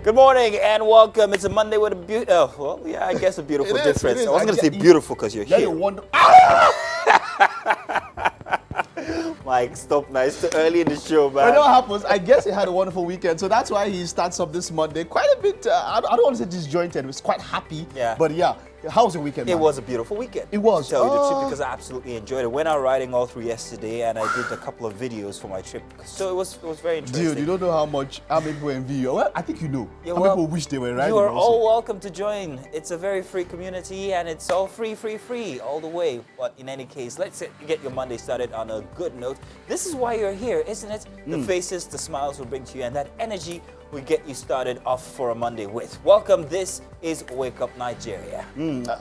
Good morning and welcome. It's a Monday with a I guess a beautiful difference. I wasn't going to say beautiful because you're here. Mike, stop now. It's too early in the show, man. But you know what happens? I guess he had a wonderful weekend, so that's why he starts up this Monday. Quite a bit, I don't want to say disjointed, he was quite happy. Yeah. But yeah, how was your weekend, It man? was a beautiful weekend. It was. To tell you the truth, because I absolutely enjoyed it. Went out riding all through yesterday, and I did a couple of videos for my trip. So it was very interesting. Dude, you don't know how many people envy you. Well, I think you know. Yeah, how many people wish they were riding You are also. all welcome to join. It's a very free community, and it's all free all the way. But in any case, let's get your Monday started on a good note. This is why you're here, isn't it? The faces, the smiles will bring to you, and that energy will get you started off for a Monday with. Welcome. This is Wake Up Nigeria.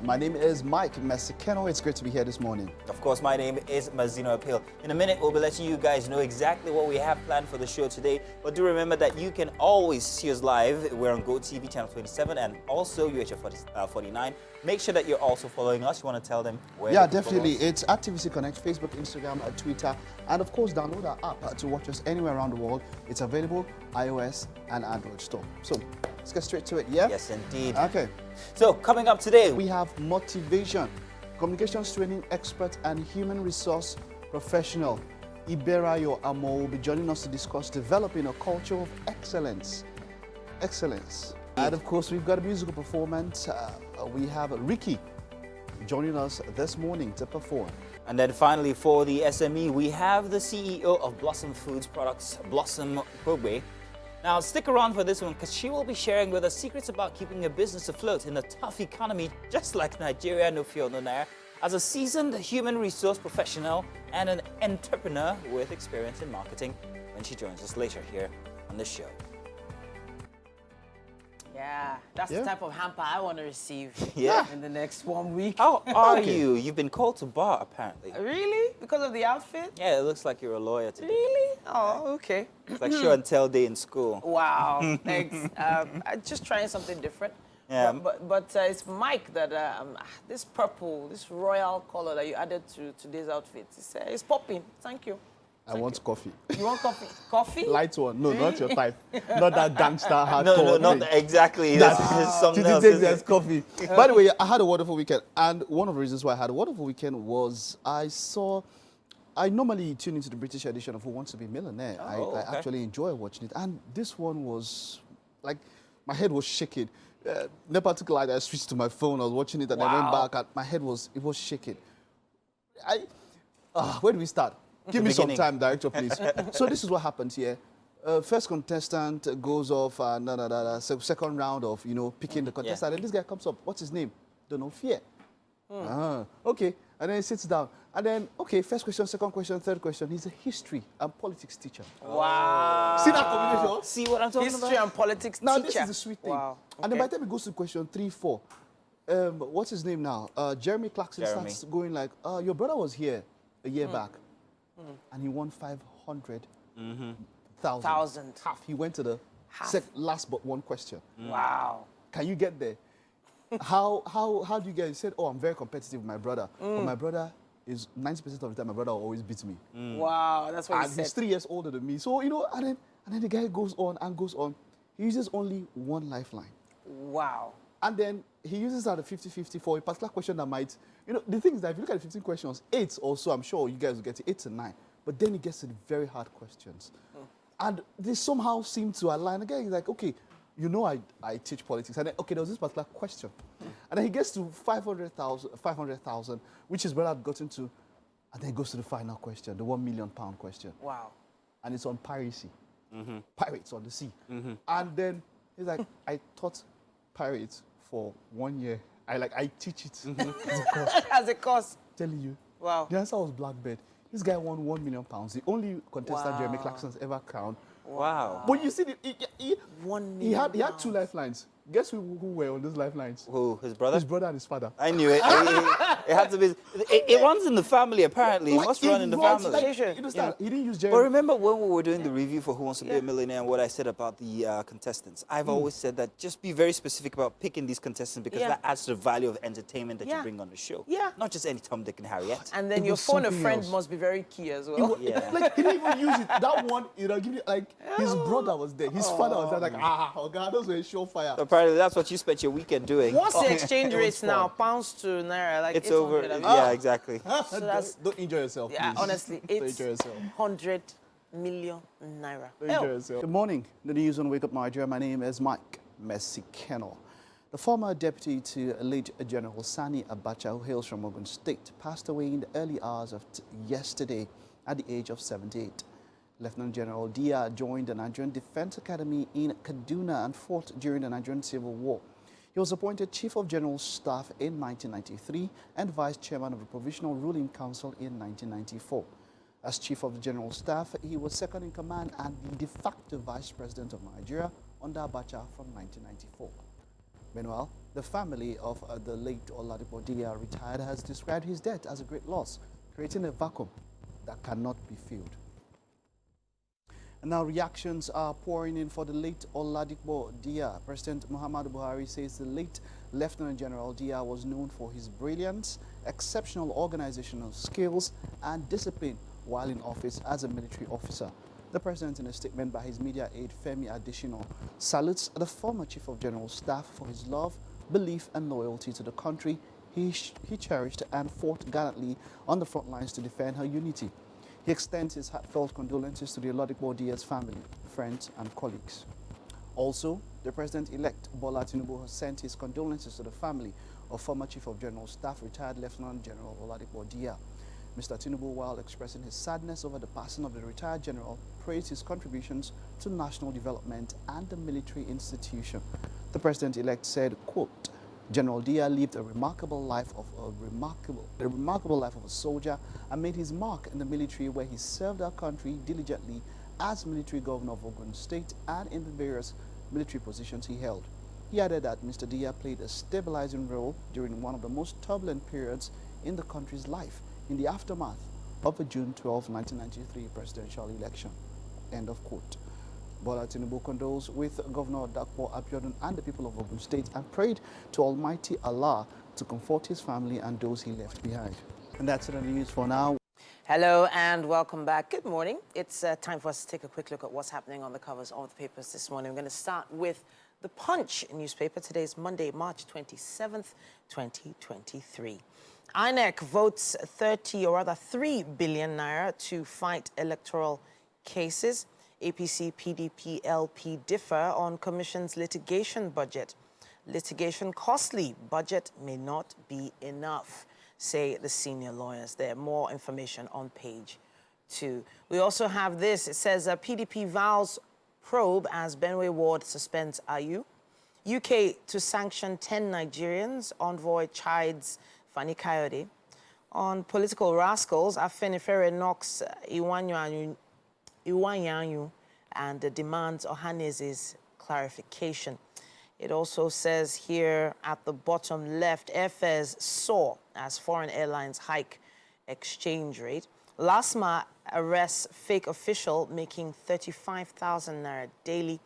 My name is Mike Mesikeno. It's great to be here this morning. Of course, my name is Mazino Appeal. In a minute, we'll be letting you guys know exactly what we have planned for the show today. But do remember that you can always see us live. We're on GOTV channel 27 and also UHF 49. Make sure that you're also following us. You want to tell them where? Yeah, definitely. It's at TVC Connect, Facebook, Instagram, Twitter, and of course, download our app to watch us anywhere around the world. It's available iOS and Android store. So let's get straight to it. Yeah. Yes, indeed. Okay. So coming up today, We have motivation, communications training expert and human resource professional Iberayo Amo will be joining us to discuss developing a culture of excellence. And of course, we've got a musical performance. We have Ricky joining us this morning to perform. And then finally, for the SME, we have the CEO of Blossom Foods Products, Blossom Kogbe. Now, stick around for this one because she will be sharing with us secrets about keeping a business afloat in a tough economy, just like Nigeria, no fear, no nair. As a seasoned human resource professional and an entrepreneur with experience in marketing, when she joins us later here on the show. Yeah, that's the type of hamper I want to receive in the next 1 week. How are you? You've been called to bar, apparently. Really? Because of the outfit? Yeah, it looks like you're a lawyer today. Really? Oh, okay. It's like show and tell day in school. Wow, thanks. I'm just trying something different. Yeah. But it's Mike that, this purple, this royal color that you added to today's outfit, it's popping. Thank you. I want coffee. You want coffee? Coffee? Light one. No, not your type. Not that gangster hardcore. No, not thing. exactly. That's something else. There's coffee. By the way, I had a wonderful weekend. And one of the reasons why I had a wonderful weekend was I normally tune into the British edition of Who Wants to Be a Millionaire. I actually enjoy watching it. And this one was, like, my head was shaking. No particular light, I switched to my phone. I was watching it and I went back. And my head was shaking. Where do we start? Give me some time, director, please. So this is what happens here. First contestant goes off, second round of, picking the contestant. And this guy comes up. What's his name? Don't know, Fear. Okay. And then he sits down. And then, okay, first question, second question, third question. He's a history and politics teacher. Wow. See that combination? See what I'm talking History about? and politics Now, teacher. this is the sweet thing. Wow. And then by the time he goes to question 3, 4, what's his name now? Jeremy Clarkson starts going like, your brother was here a year back. And he won 500,000. Half. He went to the last but one question. Wow. Can you get there? How do you get it? He said, I'm very competitive with my brother. But my brother is 90% of the time, my brother will always beat me. Wow, that's what he And said. he's 3 years older than me. So, and then the guy goes on and goes on. He uses only one lifeline. Wow. And then he uses that a 50-50 for a particular question that might, the thing is that if you look at the 15 questions, 8 or so, I'm sure you guys will get it, 8 to 9. But then he gets to the very hard questions. And they somehow seem to align. Again, he's like, okay, I teach politics. And then, okay, there was this particular question. And then he gets to 500,000, which his brother had gotten to. And then he goes to the final question, the £1 million question. Wow. And it's on piracy. Pirates on the sea. And then he's like, I taught pirates for 1 year. I teach it As a course. Telling you. Wow. The answer was Blackbird. This guy won £1 million. The only contestant Jeremy Clarkson's ever crowned. Wow. But you see, he 1 million. had 2 lifelines. Guess who were on those lifelines? Who? His brother? His brother and his father. I knew it. It had to be. It runs in the family, apparently. It must run in the runs, family. Like, you know, he didn't use Jerry. But remember when we were doing the review for Who Wants to Be a Millionaire and what I said about the contestants? I've always said that just be very specific about picking these contestants because that adds to the value of entertainment that you bring on the show. Yeah. Not just any Tom, Dick, and Harriet. And then your phone a friend must be very key as well. Like, he didn't even use it. That one, you know, give you, like, his brother was there. His father was there, like, oh God, those were surefire. So apparently that's what you spent your weekend doing. What's the exchange rate now? Pounds to naira? Like It's over. Yeah, exactly. So don't injure yourself, yeah, please. honestly, Don't it's injure yourself. 100 million naira. Don't injure yourself. Good morning. The news on Wake Up Nigeria. My name is Mike Messi-Kennel. The former deputy to late General Sani Abacha, who hails from Ogun State, passed away in the early hours of yesterday at the age of 78. Lieutenant General Dia joined the Nigerian Defense Academy in Kaduna and fought during the Nigerian Civil War. He was appointed Chief of General Staff in 1993 and Vice Chairman of the Provisional Ruling Council in 1994. As Chief of the General Staff, he was second in command and the de facto Vice President of Nigeria under Abacha from 1994. Meanwhile, the family of the late Oladipo Dia, retired, has described his death as a great loss, creating a vacuum that cannot be filled. And now reactions are pouring in for the late Oladipo Dia. President Muhammadu Buhari says the late Lieutenant General Dia was known for his brilliance, exceptional organizational skills, and discipline while in office as a military officer. The president, in a statement by his media aide Femi Adesina, salutes the former Chief of General Staff for his love, belief, and loyalty to the country he cherished and fought gallantly on the front lines to defend her unity. He extends his heartfelt condolences to the Oladipo Dia's family, friends, and colleagues. Also, the President-elect Bola Tinubu has sent his condolences to the family of former Chief of General Staff, retired Lieutenant General Oladipo Dia. Mr. Tinubu, while expressing his sadness over the passing of the retired general, praised his contributions to national development and the military institution. The President-elect said, quote, General Dia lived a remarkable life of a soldier and made his mark in the military, where he served our country diligently as military governor of Ogun State and in the various military positions he held. He added that Mr. Dia played a stabilizing role during one of the most turbulent periods in the country's life in the aftermath of the June 12, 1993 presidential election. End of quote. Bola Tinubu condoles with Governor Dakpo Abiodun and the people of Ogun State and prayed to Almighty Allah to comfort his family and those he left behind. And that's it on the news for now. Hello and welcome back. Good morning. It's time for us to take a quick look at what's happening on the covers of the papers this morning. We're going to start with the Punch newspaper. Today is Monday, March 27th, 2023. INEC votes 3 billion naira to fight electoral cases. APC, PDP, LP differ on Commission's litigation budget. Litigation costly, budget may not be enough, say the senior lawyers. There more information on page 2. We also have this. It says PDP vows probe as Benue Ward suspends IU. UK to sanction 10 Nigerians. Envoy chides Fani Kayode. On political rascals, Afenifere knocks Iwanyanyu and demands Ohanese's clarification. It also says here at the bottom left, airfares soar as foreign airlines hike exchange rate. LASMA arrests fake official making 35,000 naira daily.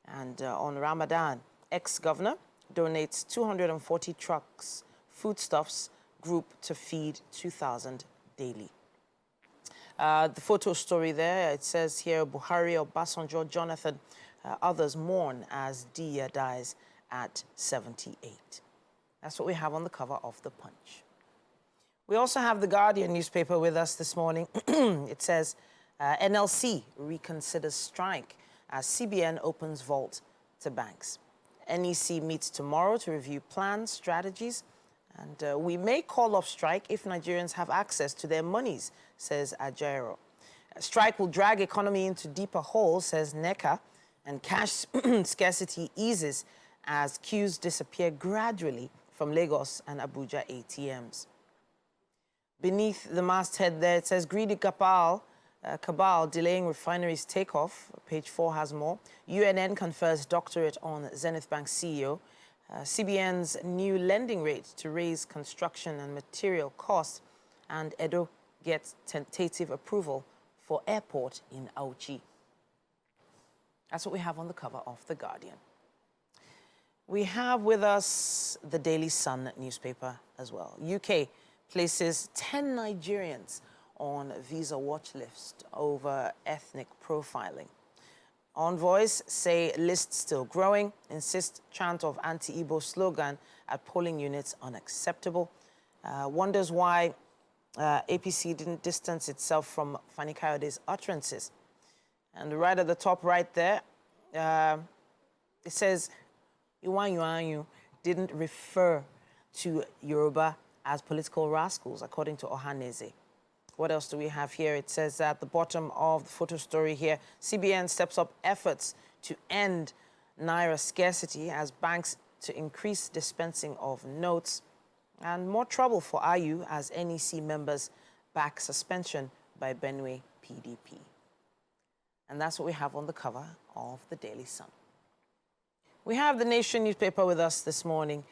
And on Ramadan, ex-governor donates 240 trucks, foodstuffs, group to feed 2,000 daily. The photo story there, it says here, Buhari, Obasanjo, Jonathan, others mourn as Dia dies at 78. That's what we have on the cover of The Punch. We also have The Guardian newspaper with us this morning. It says, NLC reconsiders strike as CBN opens vault to banks. NEC meets tomorrow to review plans, strategies, and we may call off strike if Nigerians have access to their monies, says Ajaero. Strike will drag economy into deeper holes, says NECA, and cash scarcity eases as queues disappear gradually from Lagos and Abuja ATMs. Beneath the masthead there, it says greedy Gapal Cabal delaying refineries takeoff. Page 4 has more. UNN confers doctorate on Zenith Bank CEO. CBN's new lending rate to raise construction and material costs. And Edo gets tentative approval for airport in Auchi. That's what we have on the cover of The Guardian. We have with us the Daily Sun newspaper as well. UK places 10 Nigerians on visa watch list over ethnic profiling. Envoys say list still growing, insist chant of anti-Igbo slogan at polling units unacceptable. Wonders why APC didn't distance itself from Fani Kayode's utterances. And right at the top right there, it says, Iwan didn't refer to Yoruba as political rascals, according to Ohaneze. What else do we have here? It says at the bottom of the photo story here, CBN steps up efforts to end Naira scarcity as banks to increase dispensing of notes. And more trouble for IU as NEC members back suspension by Benue PDP. And that's what we have on the cover of the Daily Sun. We have the Nation newspaper with us this morning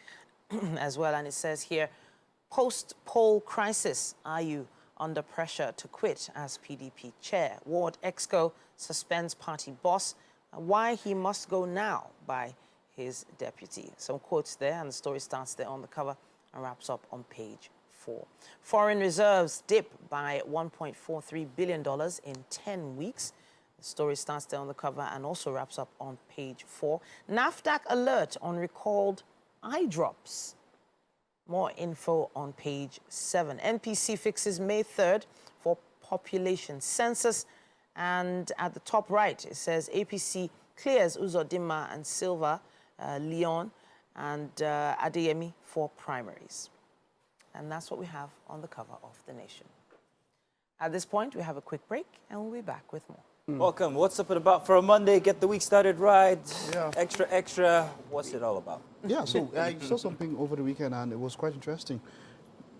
as well, and it says here, post-poll crisis, IU under pressure to quit as PDP chair. Ward Exco suspends party boss. Why he must go now by his deputy. Some quotes there, and the story starts there on the cover and wraps up on page 4. Foreign reserves dip by $1.43 billion in 10 weeks. The story starts there on the cover and also wraps up on page 4. NAFDAC alert on recalled eye drops. More info on page 7. NPC fixes May 3rd for population census. And at the top right, it says APC clears Uzodinma and Silva, Leon, and Adeyemi for primaries. And that's what we have on the cover of The Nation. At this point, we have a quick break, and we'll be back with more. Welcome. What's up and about for a Monday? Get the week started right. Yeah. Extra, extra. What's it all about? Yeah, so I saw something over the weekend and it was quite interesting.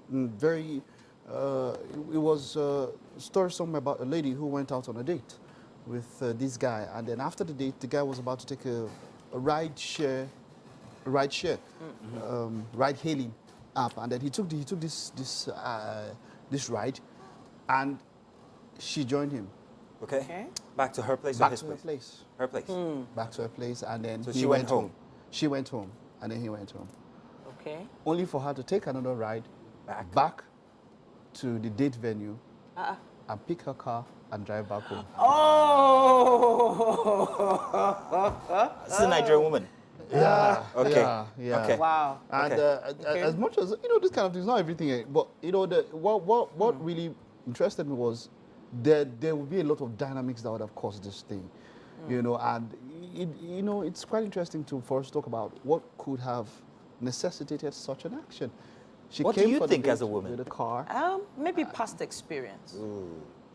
It was a story somewhere about a lady who went out on a date with this guy, and then after the date, the guy was about to take a ride hailing app, and then he took this ride, and she joined him. Okay. Back to her place or Back his to her place? place. Her place. Back to her place, and then So he she went home. She went home, and then he went home. Okay. Only for her to take another ride Back. to the date venue and pick her car and drive back home. Oh! This is a Nigerian woman. Yeah. Okay. Yeah. Okay. Wow. And as much as this kind of thing is not everything, but what really interested me was there would be a lot of dynamics that would have caused this thing, and it's quite interesting for us to talk about what could have necessitated such an action. She What came do you for the think date as a woman? with a car. Maybe past experience.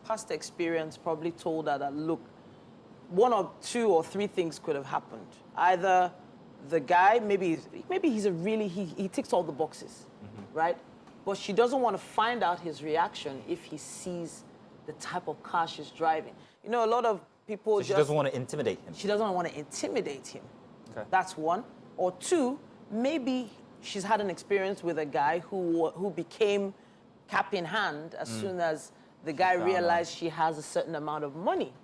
Past experience probably told her that, look, 1 or 2 or 3 things could have happened. Either the guy, maybe he's he ticks all the boxes, right? But she doesn't want to find out his reaction if he sees the type of car she's driving. A lot of people So she doesn't want to intimidate him. She doesn't want to intimidate him. Okay. That's 1. Or 2, maybe she's had an experience with a guy who became cap in hand as soon as the guy found realized she has a certain amount of money.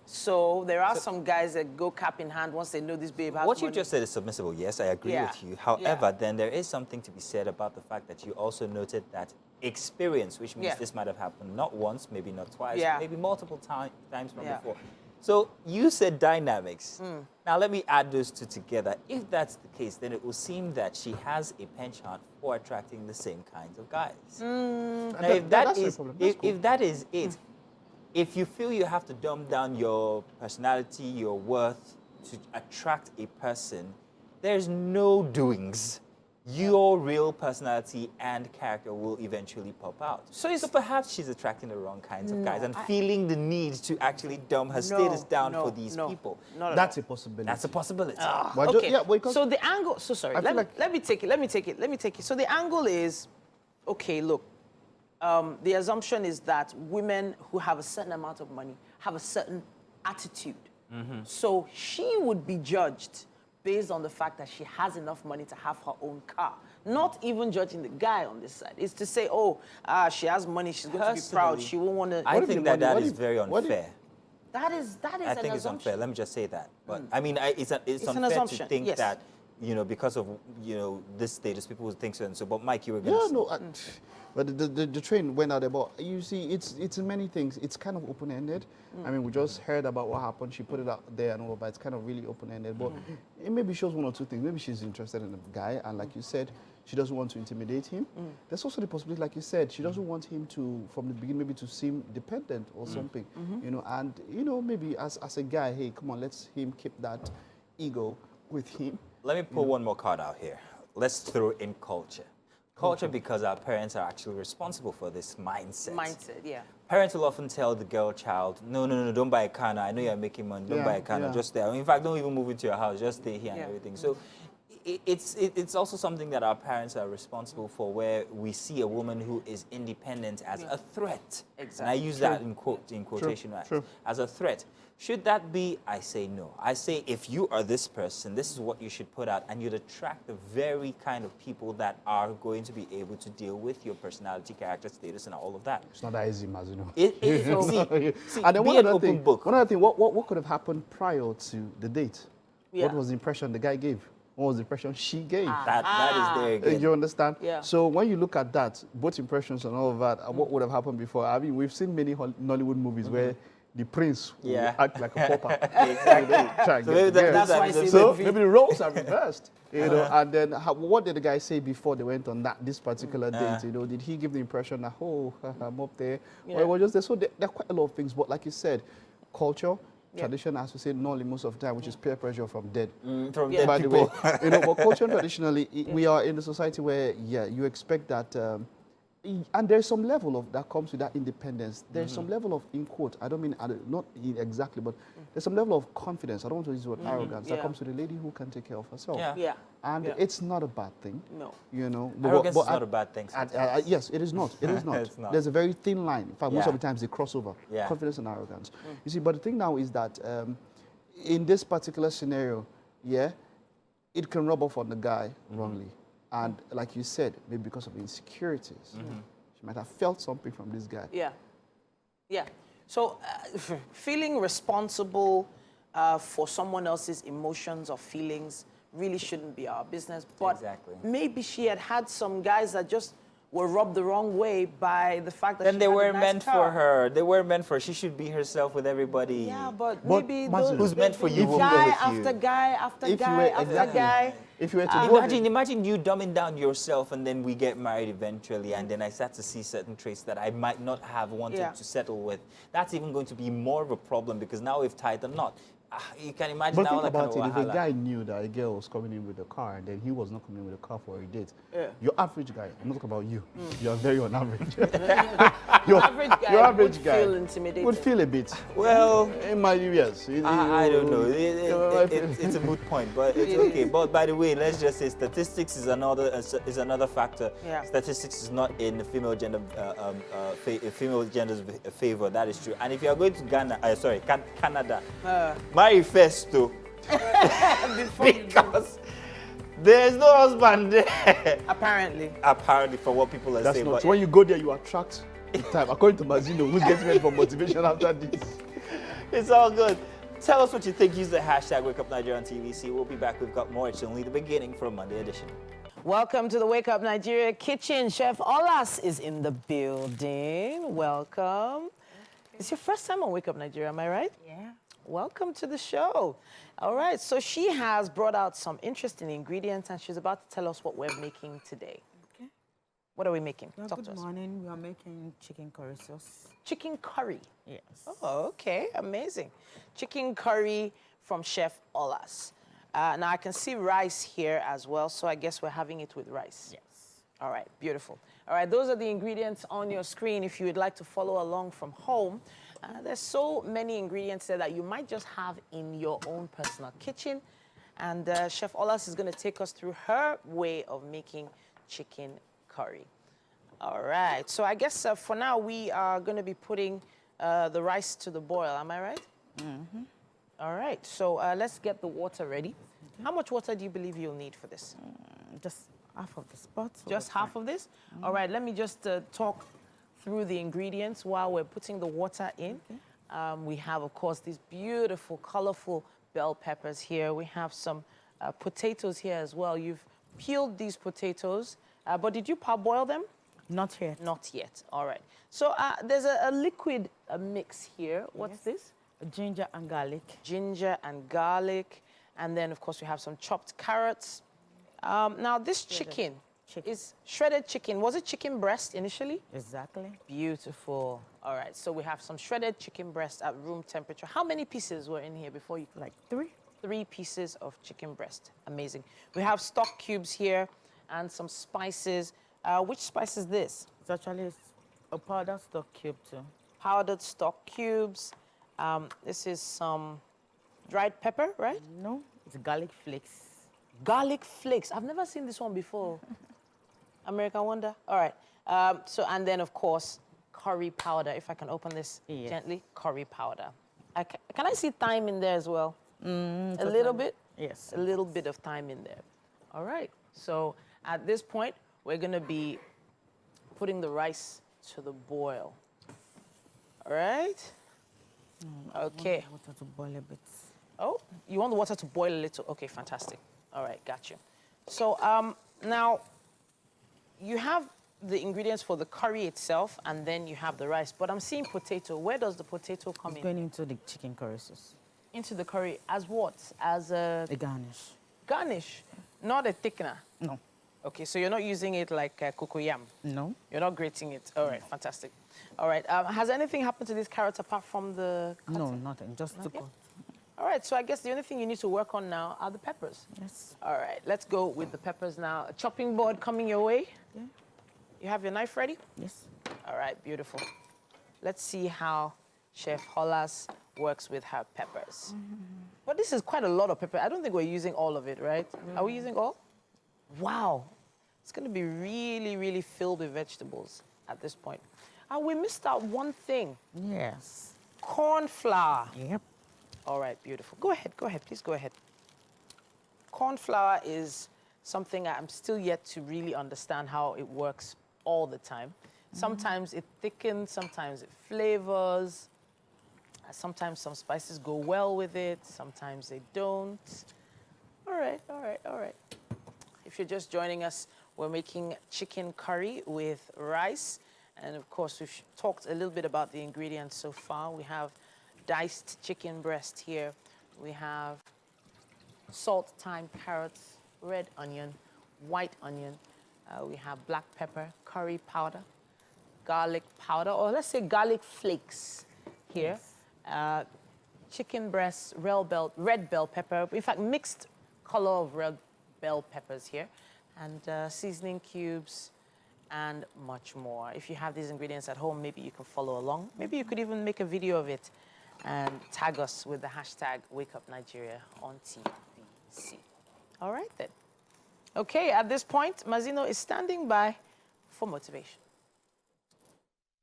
So there are some guys that go cap in hand once they know this babe has What money. you just said is submissible. Yes, I agree Yeah. with you. However, then there is something to be said about the fact that you also noted that experience, which means this might have happened not once, maybe not twice, maybe multiple times from before. So you said dynamics. Now let me add those two together. If that's the case, then it will seem that she has a penchant for attracting the same kinds of guys. Now, if that's no problem. That's cool. if that is it, if you feel you have to dumb down your personality, your worth to attract a person, there's no doings. Your real personality and character will eventually pop out. So perhaps she's attracting the wrong kinds of guys and feeling the need to actually dumb her status down for these people. That's a possibility. That's a possibility. Okay. Because So the angle. So sorry. I feel Let me take it. So the angle is, okay. Look, the assumption is that women who have a certain amount of money have a certain attitude. So she would be judged based on the fact that she has enough money to have her own car. Not even judging the guy on this side. It's to say, oh, she has money, she's going to be proud, she won't want to... I think that is very unfair. That is I an think it's assumption. unfair. Let me just say that. But I mean, it's unfair assumption, to think yes. that, you know, because of, you know, this status, people would think so and so. But Mike, you were going to say. No, but the train went out there. But you see, it's many things. It's kind of open-ended. I mean, we just heard about what happened. She put it out there and all, but it's kind of really open-ended. But it maybe shows one or two things. Maybe she's interested in the guy, and like you said, she doesn't want to intimidate him. There's also the possibility, like you said, she doesn't want him to, from the beginning, maybe to seem dependent or something. You know, and you know, maybe as a guy, hey, come on, let's him keep that ego with him. Let me pull one more card out here. Let's throw in culture. Culture, because our parents are actually responsible for this mindset. Mindset, yeah. Parents will often tell the girl child, no, don't buy a car now. I know you're making money. Don't buy a car now. Just stay. In fact, don't even move into your house. Just stay here and everything. So it's also something that our parents are responsible for, where we see a woman who is independent as a threat. Exactly. And I use that in quotation marks. As a threat. Should that be? I say no. I say if you are this person, this is what you should put out, and you'd attract the very kind of people that are going to be able to deal with your personality, character, status, and all of that. It's not that easy, Maz, you know. See, And then be one an other open thing, book. One other thing, what could have happened prior to the date? Yeah. What was the impression the guy gave? What was the impression she gave? That is there again. You understand? Yeah. So when you look at that, both impressions and all of that, what would have happened before? I mean, we've seen many Nollywood movies where the prince will act like a pauper. Exactly. So maybe that's why I say maybe the roles are reversed. You know, and then what did the guy say before they went on this particular date? You know, did he give the impression that, oh, I'm up there? Or it was just there? So there are quite a lot of things. But like you said, culture, tradition, as we say, normally most of the time, which is peer pressure from dead. From dead By the people. way, you know, but culture traditionally, we are in a society where, you expect that, and there's some level of that comes with that independence. There's some level of, in quote, I don't mean, not exactly, but there's some level of confidence. I don't want to use the word arrogance. That comes with a lady who can take care of herself. And it's not a bad thing. No. You know, Arrogance is not a bad thing. yes, it is not. It is not. It's not. There's a very thin line. In fact, most of the times they cross over. Confidence and arrogance. You see, but the thing now is that in this particular scenario, it can rub off on the guy wrongly. And like you said, maybe because of insecurities, she might have felt something from this guy. Yeah. So feeling responsible for someone else's emotions or feelings really shouldn't be our business. But maybe she had some guys that just were rubbed the wrong way by the fact that then she they had were a nice meant car. for her. They were meant for her. She should be herself with everybody. Yeah, but maybe who's meant for you will go guy with after you. guy after If you guy were- after exactly. guy. If you were to go Imagine you dumbing down yourself, and then we get married eventually, and then I start to see certain traits that I might not have wanted to settle with. That's even going to be more of a problem, because now we've tied the knot. You can imagine But now think that kind about of it, if a wahala. guy knew that a girl was coming in with a car and then he was not coming in with a car for a date, your average guy, I'm not talking about you, you are very on average. your Average guy your average would guy feel intimidated. would feel a bit. Well, In my yes. I don't know. It's a moot point, but it's okay. But by the way, let's just say statistics is another factor. Yeah. Statistics is not in the female female gender's favor. That is true. And if you are going to Canada, marry first too, because there's no husband there. Apparently, from what people are That's saying. not But true. When you go there, you attract the time. According to Mazino, who's getting ready for motivation after this? it's all good. Tell us what you think. Use the hashtag #WakeUpNigeria on TVC. We'll be back. We've got more. It's only the beginning for a Monday edition. Welcome to the Wake Up Nigeria kitchen. Chef Olas is in the building. Welcome. It's your first time on Wake Up Nigeria, am I right? Yeah. Welcome to the show. All right, so she has brought out some interesting ingredients, and she's about to tell us what we're making today. Okay. What are we making? Well, Talk to good us. morning. We are making chicken curry sauce. Chicken curry. Yes. Oh, okay, amazing. Chicken curry from Chef Olas. Now I can see rice here as well, so I guess we're having it with rice. Yes. All right, beautiful. All right, those are the ingredients on your screen if you would like to follow along from home. There's so many ingredients there that you might just have in your own personal kitchen. And Chef Olas is going to take us through her way of making chicken curry. All right. So I guess for now we are going to be putting the rice to the boil. Am I right? Mm-hmm. All right. So let's get the water ready. How much water do you believe you'll need for this? Just half of this pot. Just half of this? All right. Let me just talk through the ingredients while we're putting the water in. We have, of course, these beautiful, colorful bell peppers here. We have some potatoes here as well. You've peeled these potatoes, but did you parboil them? Not yet. Not yet. All right. So there's a liquid mix here. What's this? Ginger and garlic. Ginger and garlic. And then, of course, we have some chopped carrots. Now, this chicken is shredded chicken. Was it chicken breast initially? Exactly. Beautiful. All right. So we have some shredded chicken breast at room temperature. How many pieces were in here before you? Like 3. 3 pieces of chicken breast. Amazing. We have stock cubes here and some spices. Which spice is this? It's actually a powdered stock cube too. Powdered stock cubes. This is some dried pepper, right? No, it's garlic flakes. Garlic flakes. I've never seen this one before. American Wonder. All right. And then, of course, curry powder. If I can open this gently. Curry powder. Can I see thyme in there as well? A little bit? Yes. A little bit of thyme in there. All right. So at this point, we're going to be putting the rice to the boil. All right? Okay. I want water to boil a bit. Oh, you want the water to boil a little? Okay, fantastic. All right, got you. So now you have the ingredients for the curry itself, and then you have the rice. But I'm seeing potato. Where does the potato come in? Going into the chicken curry sauce. Into the curry as what? As a garnish. Garnish, not a thickener. No. Okay, so you're not using it like cocoyam. No. You're not grating it. All right, fantastic. All right. Has anything happened to these carrots apart from the cutting? No, nothing. Just to cut. All right, so I guess the only thing you need to work on now are the peppers. Yes. All right, let's go with the peppers now. A chopping board coming your way. Yeah. You have your knife ready? Yes. All right, beautiful. Let's see how Chef Hollas works with her peppers. But this is quite a lot of pepper. I don't think we're using all of it, right? Are we using all? Wow. It's going to be really, really filled with vegetables at this point. We missed out one thing. Yes. Corn flour. Yep. All right, beautiful. Go ahead, please go ahead. Corn flour is something I'm still yet to really understand how it works all the time. Sometimes it thickens, sometimes it flavors. Sometimes some spices go well with it, sometimes they don't. All right. If you're just joining us, we're making chicken curry with rice. And of course, we've talked a little bit about the ingredients so far. We have diced chicken breast here. We have salt, thyme, carrots, red onion, white onion. We have black pepper, curry powder, garlic powder, or let's say garlic flakes here. Yes. Chicken breast, red bell pepper. In fact, mixed color of red bell peppers here. And seasoning cubes, and much more. If you have these ingredients at home, maybe you can follow along. Maybe you could even make a video of it and tag us with the hashtag WakeUpNigeria on TVC. All right, then. Okay, at this point, Mazino is standing by for motivation.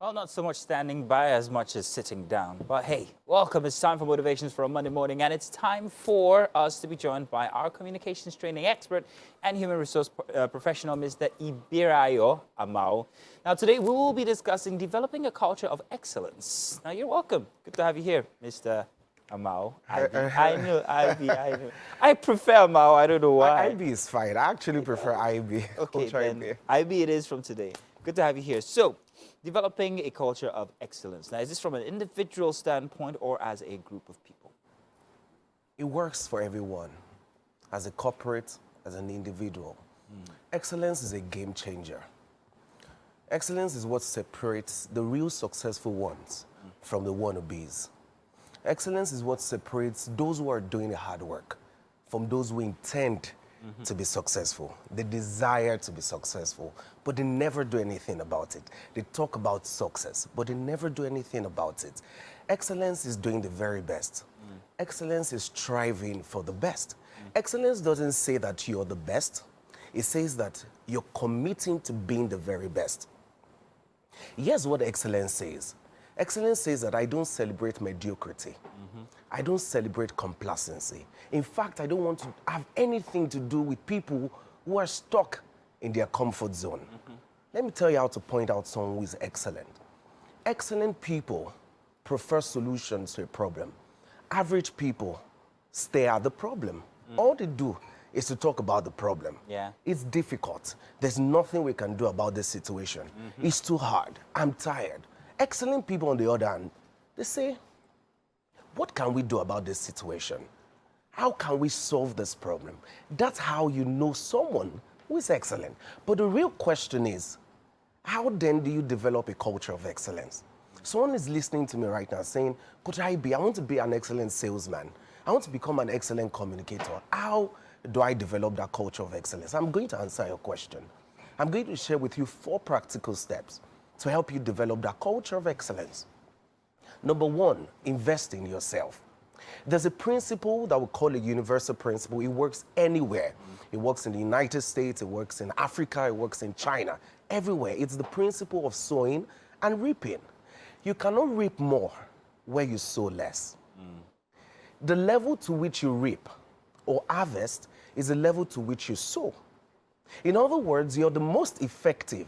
Well, not so much standing by as much as sitting down. But hey, welcome. It's time for Motivations for a Monday morning, and it's time for us to be joined by our communications training expert and human resource professional, Mr. Ibirayo Amao. Now, today we will be discussing developing a culture of excellence. Now, you're welcome. Good to have you here, Mr. Amao. I know. I prefer Amao. I don't know why. IB is fine. I actually prefer IB. Okay, then IB it is from today. Good to have you here. So, developing a culture of excellence. Now, is this from an individual standpoint or as a group of people? It works for everyone, as a corporate, as an individual. Excellence is a game changer. Excellence is what separates the real successful ones from the wannabes. Excellence is what separates those who are doing the hard work from those who intend to be successful. They desire to be successful, but they never do anything about it. They talk about success, but they never do anything about it. Excellence is doing the very best. Excellence is striving for the best. Excellence doesn't say that you're the best. It says that you're committing to being the very best. Here's what excellence says. Excellence says that I don't celebrate mediocrity. I don't celebrate complacency. In fact, I don't want to have anything to do with people who are stuck in their comfort zone. Let me tell you how to point out someone who is excellent. Excellent people prefer solutions to a problem. Average people stay at the problem. All they do is to talk about the problem. Yeah. It's difficult. There's nothing we can do about this situation. It's too hard. I'm tired. Excellent people, on the other hand, they say, what can we do about this situation? How can we solve this problem? That's how you know someone who is excellent. But the real question is, how then do you develop a culture of excellence? Someone is listening to me right now saying, I want to be an excellent salesman. I want to become an excellent communicator. How do I develop that culture of excellence? I'm going to answer your question. I'm going to share with you 4 practical steps to help you develop that culture of excellence. Number 1, invest in yourself. There's a principle that we call a universal principle. It works anywhere. It works in the United States, it works in Africa, it works in China, everywhere. It's the principle of sowing and reaping. You cannot reap more where you sow less. The level to which you reap or harvest is the level to which you sow. In other words, you're the most effective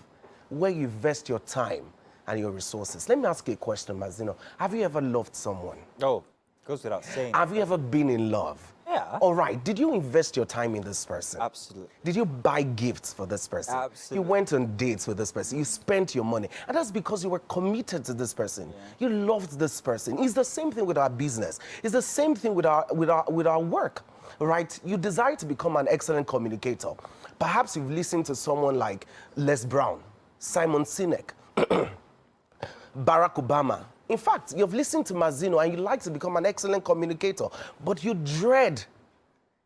where you invest your time and your resources. Let me ask you a question, Mazino. Have you ever loved someone? Oh, goes without saying. Have you ever been in love? Yeah. All right. Did you invest your time in this person? Absolutely. Did you buy gifts for this person? Absolutely. You went on dates with this person. You spent your money. And that's because you were committed to this person. You loved this person. It's the same thing with our business. It's the same thing with our work, right? You desire to become an excellent communicator. Perhaps you've listened to someone like Les Brown, Simon Sinek, Barack Obama. In fact, you've listened to Mazino and you like to become an excellent communicator, but you dread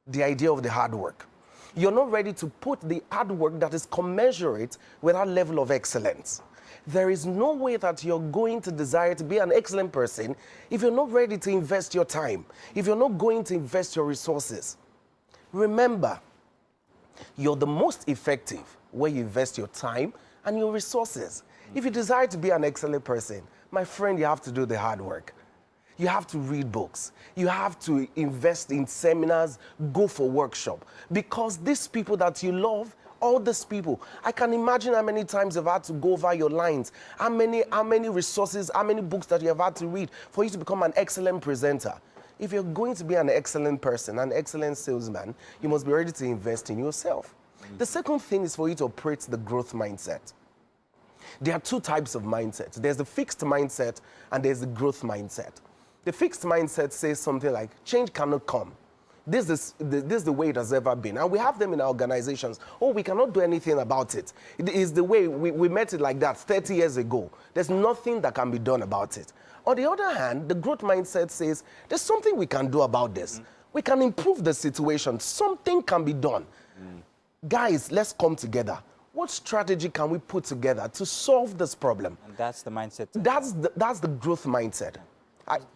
the idea of the hard work. You're not ready to put the hard work that is commensurate with that level of excellence. There is no way that you're going to desire to be an excellent person if you're not ready to invest your time, if you're not going to invest your resources. Remember, you're the most effective where you invest your time and your resources. If you desire to be an excellent person, my friend, you have to do the hard work. You have to read books. You have to invest in seminars, go for workshop. Because these people that you love, all these people, I can imagine how many times you've had to go over your lines, how many resources, how many books that you have had to read for you to become an excellent presenter. If you're going to be an excellent person, an excellent salesman, you must be ready to invest in yourself. The second thing is for you to operate the growth mindset. There are 2 types of mindset. There's the fixed mindset and there's the growth mindset. The fixed mindset says something like, change cannot come. This is the way it has ever been. And we have them in our organizations. Oh, we cannot do anything about it. It is the way we met it like that 30 years ago. There's nothing that can be done about it. On the other hand, the growth mindset says, there's something we can do about this. We can improve the situation. Something can be done. Guys, let's come together. What strategy can we put together to solve this problem? And that's the mindset. That's the growth mindset.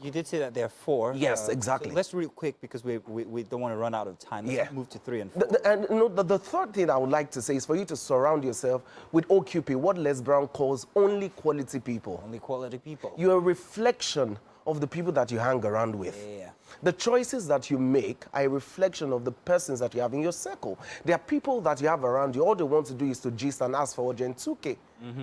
You did say that there are 4. Yes, exactly. So let's real quick because we don't want to run out of time. Let's move to 3 and 4. The third thing I would like to say is for you to surround yourself with OQP, what Les Brown calls only quality people. Only quality people. You're a reflection of the people that you hang around with. Yeah. The choices that you make are a reflection of the persons that you have in your circle. There are people that you have around you, all they want to do is to gist and ask for Gen 2K.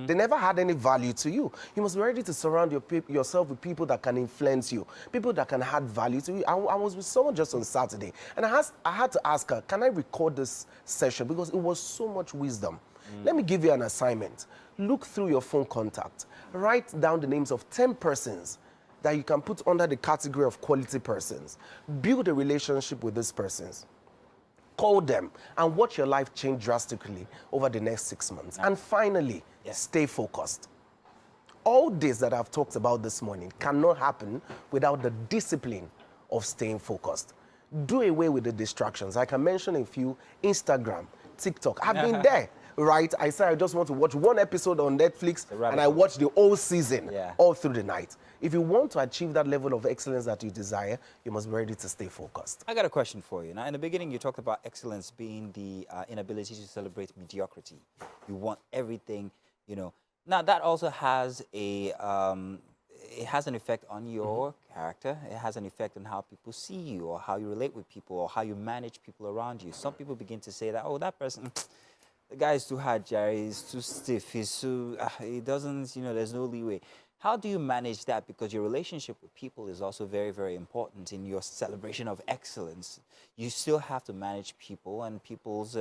They never had any value to you. You must be ready to surround yourself with people that can influence you, people that can add value to you. I was with someone just on Saturday, and I had to ask her, can I record this session? Because it was so much wisdom. Let me give you an assignment. Look through your phone contact. Write down the names of 10 persons that you can put under the category of quality persons. Build a relationship with these persons. Call them and watch your life change drastically over the next 6 months. And finally, stay focused. All this that I've talked about this morning cannot happen without the discipline of staying focused. Do away with the distractions. I can mention a few: Instagram, TikTok. I've been there. Right, I said I just want to watch 1 episode on Netflix, and I watch the whole season all through the night. If you want to achieve that level of excellence that you desire, you must be ready to stay focused. I got a question for you. Now, in the beginning, you talked about excellence being the inability to celebrate mediocrity. You want everything, Now that also has it has an effect on your character. It has an effect on how people see you, or how you relate with people, or how you manage people around you. Some people begin to say that, oh, that person, the guy is too hard, Jerry. He's too stiff. He's too. He doesn't. There's no leeway. How do you manage that? Because your relationship with people is also very, very important in your celebration of excellence. You still have to manage people and people's,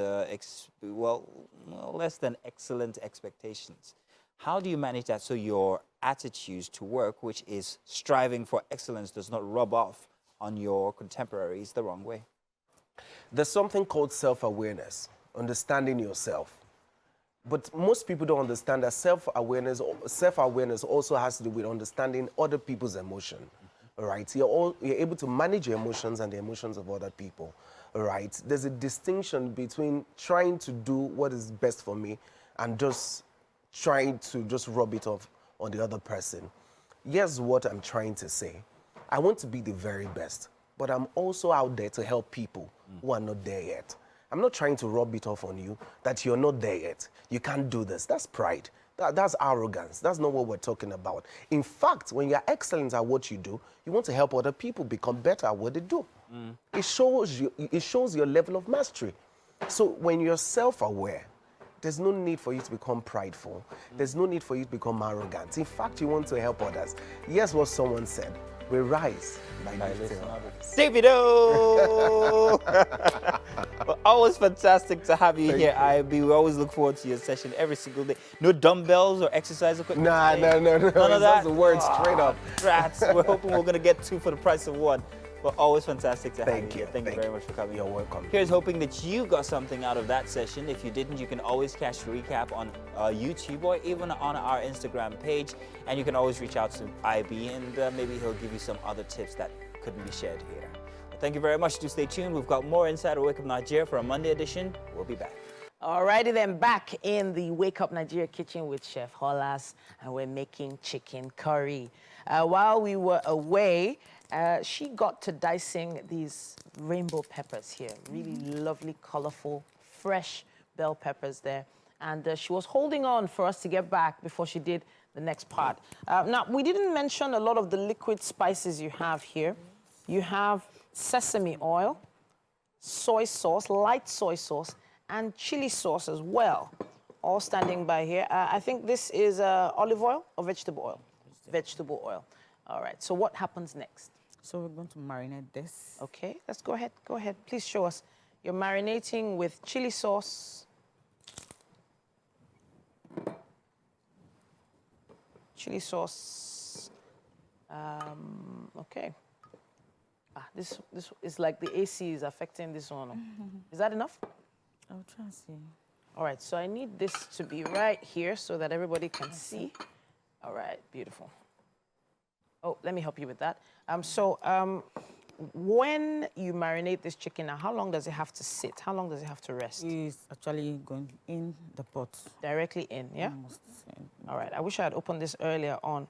less than excellent expectations. How do you manage that so your attitudes to work, which is striving for excellence, does not rub off on your contemporaries the wrong way? There's something called self-awareness, understanding yourself. But most people don't understand that self-awareness also has to do with understanding other people's emotion, all right? You're able to manage your emotions and the emotions of other people, all right? There's a distinction between trying to do what is best for me and just trying to just rub it off on the other person. Here's what I'm trying to say. I want to be the very best, but I'm also out there to help people who are not there yet. I'm not trying to rub it off on you that you're not there yet. You can't do this. That's pride. That's arrogance. That's not what we're talking about. In fact, when you're excellent at what you do, you want to help other people become better at what they do. It shows your level of mastery. So when you're self-aware, there's no need for you to become prideful. There's no need for you to become arrogant. In fact, you want to help others. Yes, what someone said. We rise by lifting others. Davido! Well, always fantastic to have you here, IB. We always look forward to your session every single day. No dumbbells or exercise equipment? No. None of that? That's the word straight up. Rats. We're hoping we're going to get 2 for the price of 1. But always fantastic to have you here. Thank you very much for coming. You're welcome. Here's hoping that you got something out of that session. If you didn't, you can always catch the recap on YouTube or even on our Instagram page. And you can always reach out to IB and maybe he'll give you some other tips that couldn't be shared here. Well, thank you very much. Do stay tuned. We've got more Inside Wake Up Nigeria for a Monday edition. We'll be back. Alrighty then, back in the Wake Up Nigeria kitchen with Chef Hollas, and we're making chicken curry. While we were away, she got to dicing these rainbow peppers here. Really lovely, colorful, fresh bell peppers there. And she was holding on for us to get back before she did the next part. Now, we didn't mention a lot of the liquid spices you have here. You have sesame oil, soy sauce, light soy sauce, and chili sauce as well, all standing by here. I think this is olive oil or vegetable oil? Vegetable oil. All right, so what happens next? So we're going to marinate this. Okay, let's go ahead. Go ahead. Please show us. You're marinating with chili sauce. Chili sauce. Okay. This is like the AC is affecting this one. Is that enough? I'll try and see. All right, so I need this to be right here so that everybody can see. All right, beautiful. Oh, let me help you with that. When you marinate this chicken, now, how long does it have to sit? How long does it have to rest? It's actually going in the pot. Directly in, yeah? Almost. All right, I wish I had opened this earlier on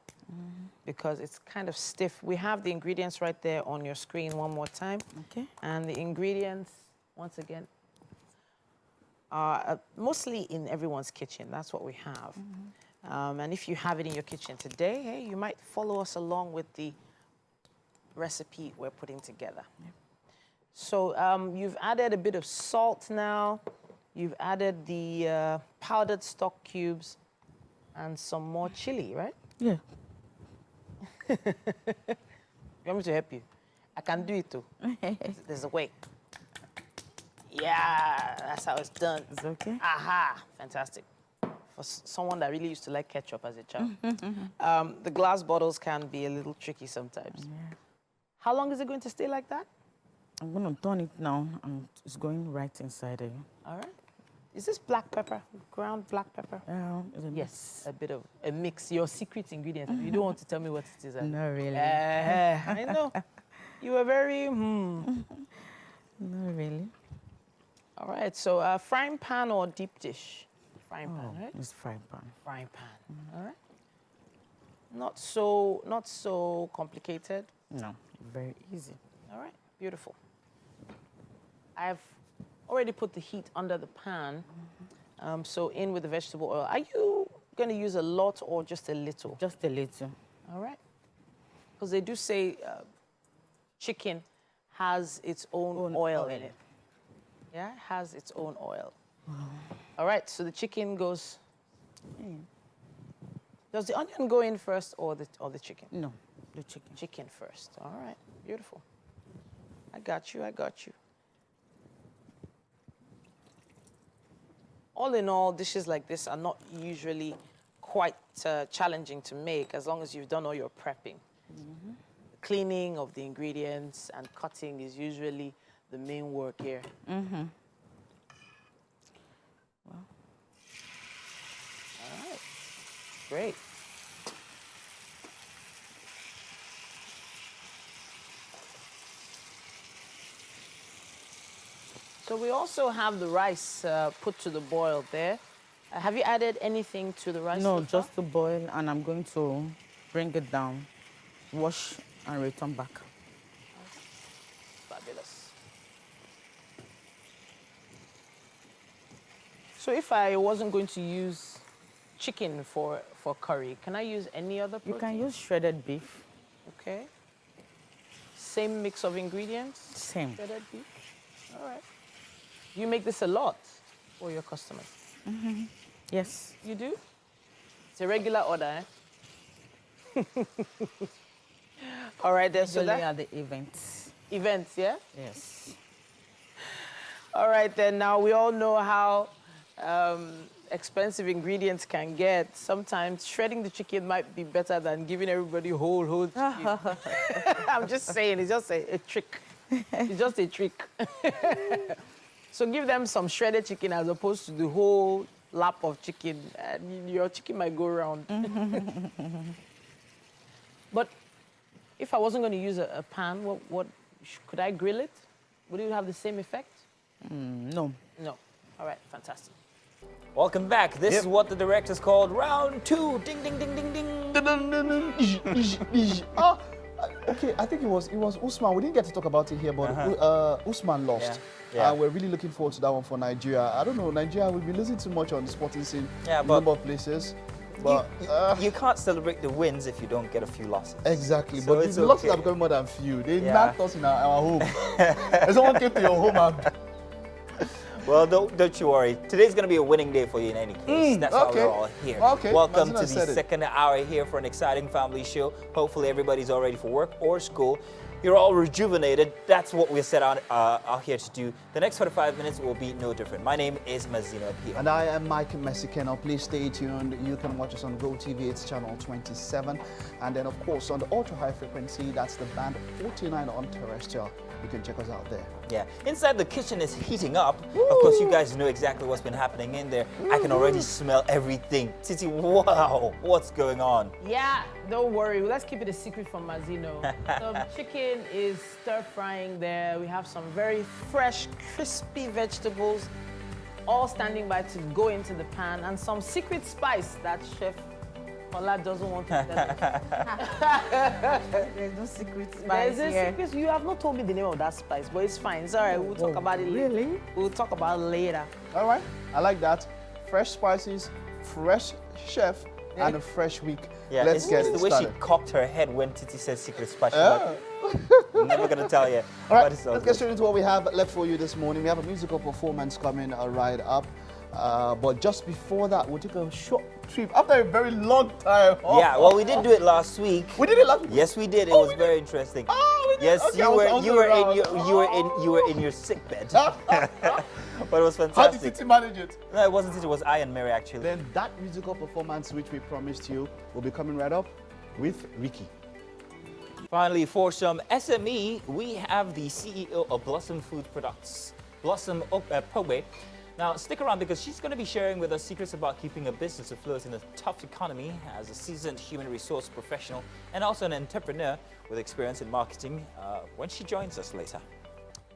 because it's kind of stiff. We have the ingredients right there on your screen one more time. Okay. And the ingredients, once again, are mostly in everyone's kitchen. That's what we have. And if you have it in your kitchen today, hey, you might follow us along with the recipe we're putting together. Yeah. So you've added a bit of salt now. You've added the powdered stock cubes and some more chili, right? Yeah. You want me to help you? I can do it too. There's a way. Yeah, that's how it's done. It's okay? Aha, fantastic. For someone that really used to like ketchup as a child. The glass bottles can be a little tricky sometimes. Yeah. How long is it going to stay like that? I'm going to turn it now, and it's going right inside there. All right. Is this black pepper, ground black pepper? Yes. A bit of a mix. Your secret ingredient. You don't want to tell me what it is. Not really. I know. You were very, Not really. All right, so frying pan or deep dish? Frying pan, right? It's frying pan. Frying pan, all right. Not so complicated. No, very easy. All right, beautiful. I've already put the heat under the pan, so in with the vegetable oil. Are you going to use a lot or just a little? Just a little. All right. Because they do say chicken has its own oil in it. Yeah, it has its own oil. All right, so the chicken goes in. Does the onion go in first or the chicken? No, the chicken. Chicken first. All right, beautiful. I got you, I got you. All in all, dishes like this are not usually quite challenging to make as long as you've done all your prepping. The cleaning of the ingredients and cutting is usually the main work here. Well. All right, great. So we also have the rice put to the boil there. Have you added anything to the rice? No, so far? just to boil, and I'm going to bring it down, wash, and return back. Fabulous. So if I wasn't going to use chicken for curry, can I use any other protein? You can use shredded beef. Okay. Same mix of ingredients? Same. Shredded beef? All right. You make this a lot for your customers? Yes. You do? It's a regular order, eh? All right, then. So Usually that at the events. events, yeah? Yes. All right, then. Now we all know how expensive ingredients can get. Sometimes shredding the chicken might be better than giving everybody whole chicken. I'm just saying, it's just a trick. It's just a trick. So give them some shredded chicken as opposed to the whole lap of chicken, and your chicken might go round. But if I wasn't going to use a pan, could I grill it? Would it have the same effect? No. No. All right, fantastic. Welcome back. This is what the directors called round 2. Ding, ding, ding, ding, ding. Oh, okay, I think it was Usman. We didn't get to talk about it here, but Usman lost. Yeah. We're really looking forward to that one for Nigeria. I don't know, Nigeria will be losing too much on the sporting scene Yeah, in a but number of places. But you can't celebrate the wins if you don't get a few losses. exactly. So But it's the losses okay. are becoming more than few. They Yeah. knocked us in our home. And someone came to your home and Well, don't you worry. Today's going to be a winning day for you in any case. That's why okay. we're all here. Okay, Welcome Mazina to the said it. second hour here for an exciting family show. Hopefully everybody's all ready for work or school. You're all rejuvenated. That's what we're set out here to do. The next 45 minutes will be no different. My name is Mazina Pia. And I am Mike Mesikeno. Please stay tuned. You can watch us on GOTV. It's channel 27. And then, of course, on the ultra high frequency, that's the band 49 on terrestrial. You can check us out there. Yeah, inside the kitchen is heating up. Of course, you guys know exactly what's been happening in there. I can already smell everything. Titi, wow, what's going on? Yeah, don't worry. Let's keep it a secret from Mazino. Some chicken is stir frying there. We have some very fresh, crispy vegetables all standing by to go into the pan, and some secret spice that Chef Ola doesn't want to tell us. There's no secret There's spice a here. secret. You have not told me the name of that spice, but it's fine. It's all right. We'll talk about it later. Really? We'll talk about it later. All right, I like that. Fresh spices, fresh chef, and a fresh week. Yeah, Let's it's get just it the way started. she cocked her head when Titi said secret special. Yeah. I'm never going to tell you. All right, but it's all let's good. get straight into what we have left for you this morning. We have a musical performance coming right up. But just before that, we'll take a short trip after a very long time. Yeah, well, we did do it last week. We did it last week. Yes, we did. It Oh, was we did? very interesting. Oh, we did? Yes, Okay, I was you were around. you were in your sick bed. But it was How did fantastic. Titi manage it? No, it wasn't it was I and Mary actually. Then that musical performance, which we promised you, will be coming right up with Ricky. Finally, for some SME, we have the CEO of Blossom Food Products, Blossom Pobe. Now, stick around because she's going to be sharing with us secrets about keeping a business afloat in a tough economy as a seasoned human resource professional and also an entrepreneur with experience in marketing when she joins us later.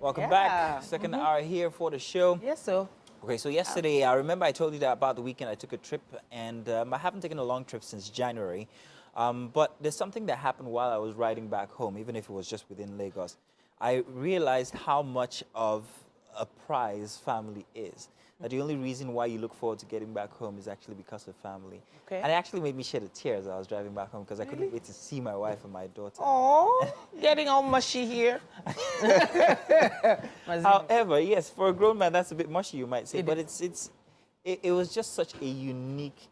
Welcome Yeah. back. Second hour here for the show. Yes, so. Okay, so yesterday, I remember I told you that about the weekend I took a trip, and I haven't taken a long trip since January. But there's something that happened while I was riding back home, even if it was just within Lagos. I realized how much of a prize family is. That the only reason why you look forward to getting back home is actually because of family. Okay. And it actually made me shed a tear as I was driving back home because I couldn't wait to see my wife and my daughter. Oh, getting all mushy here. However, yes, for a grown man, that's a bit mushy, you might say. It But is. it was just such a unique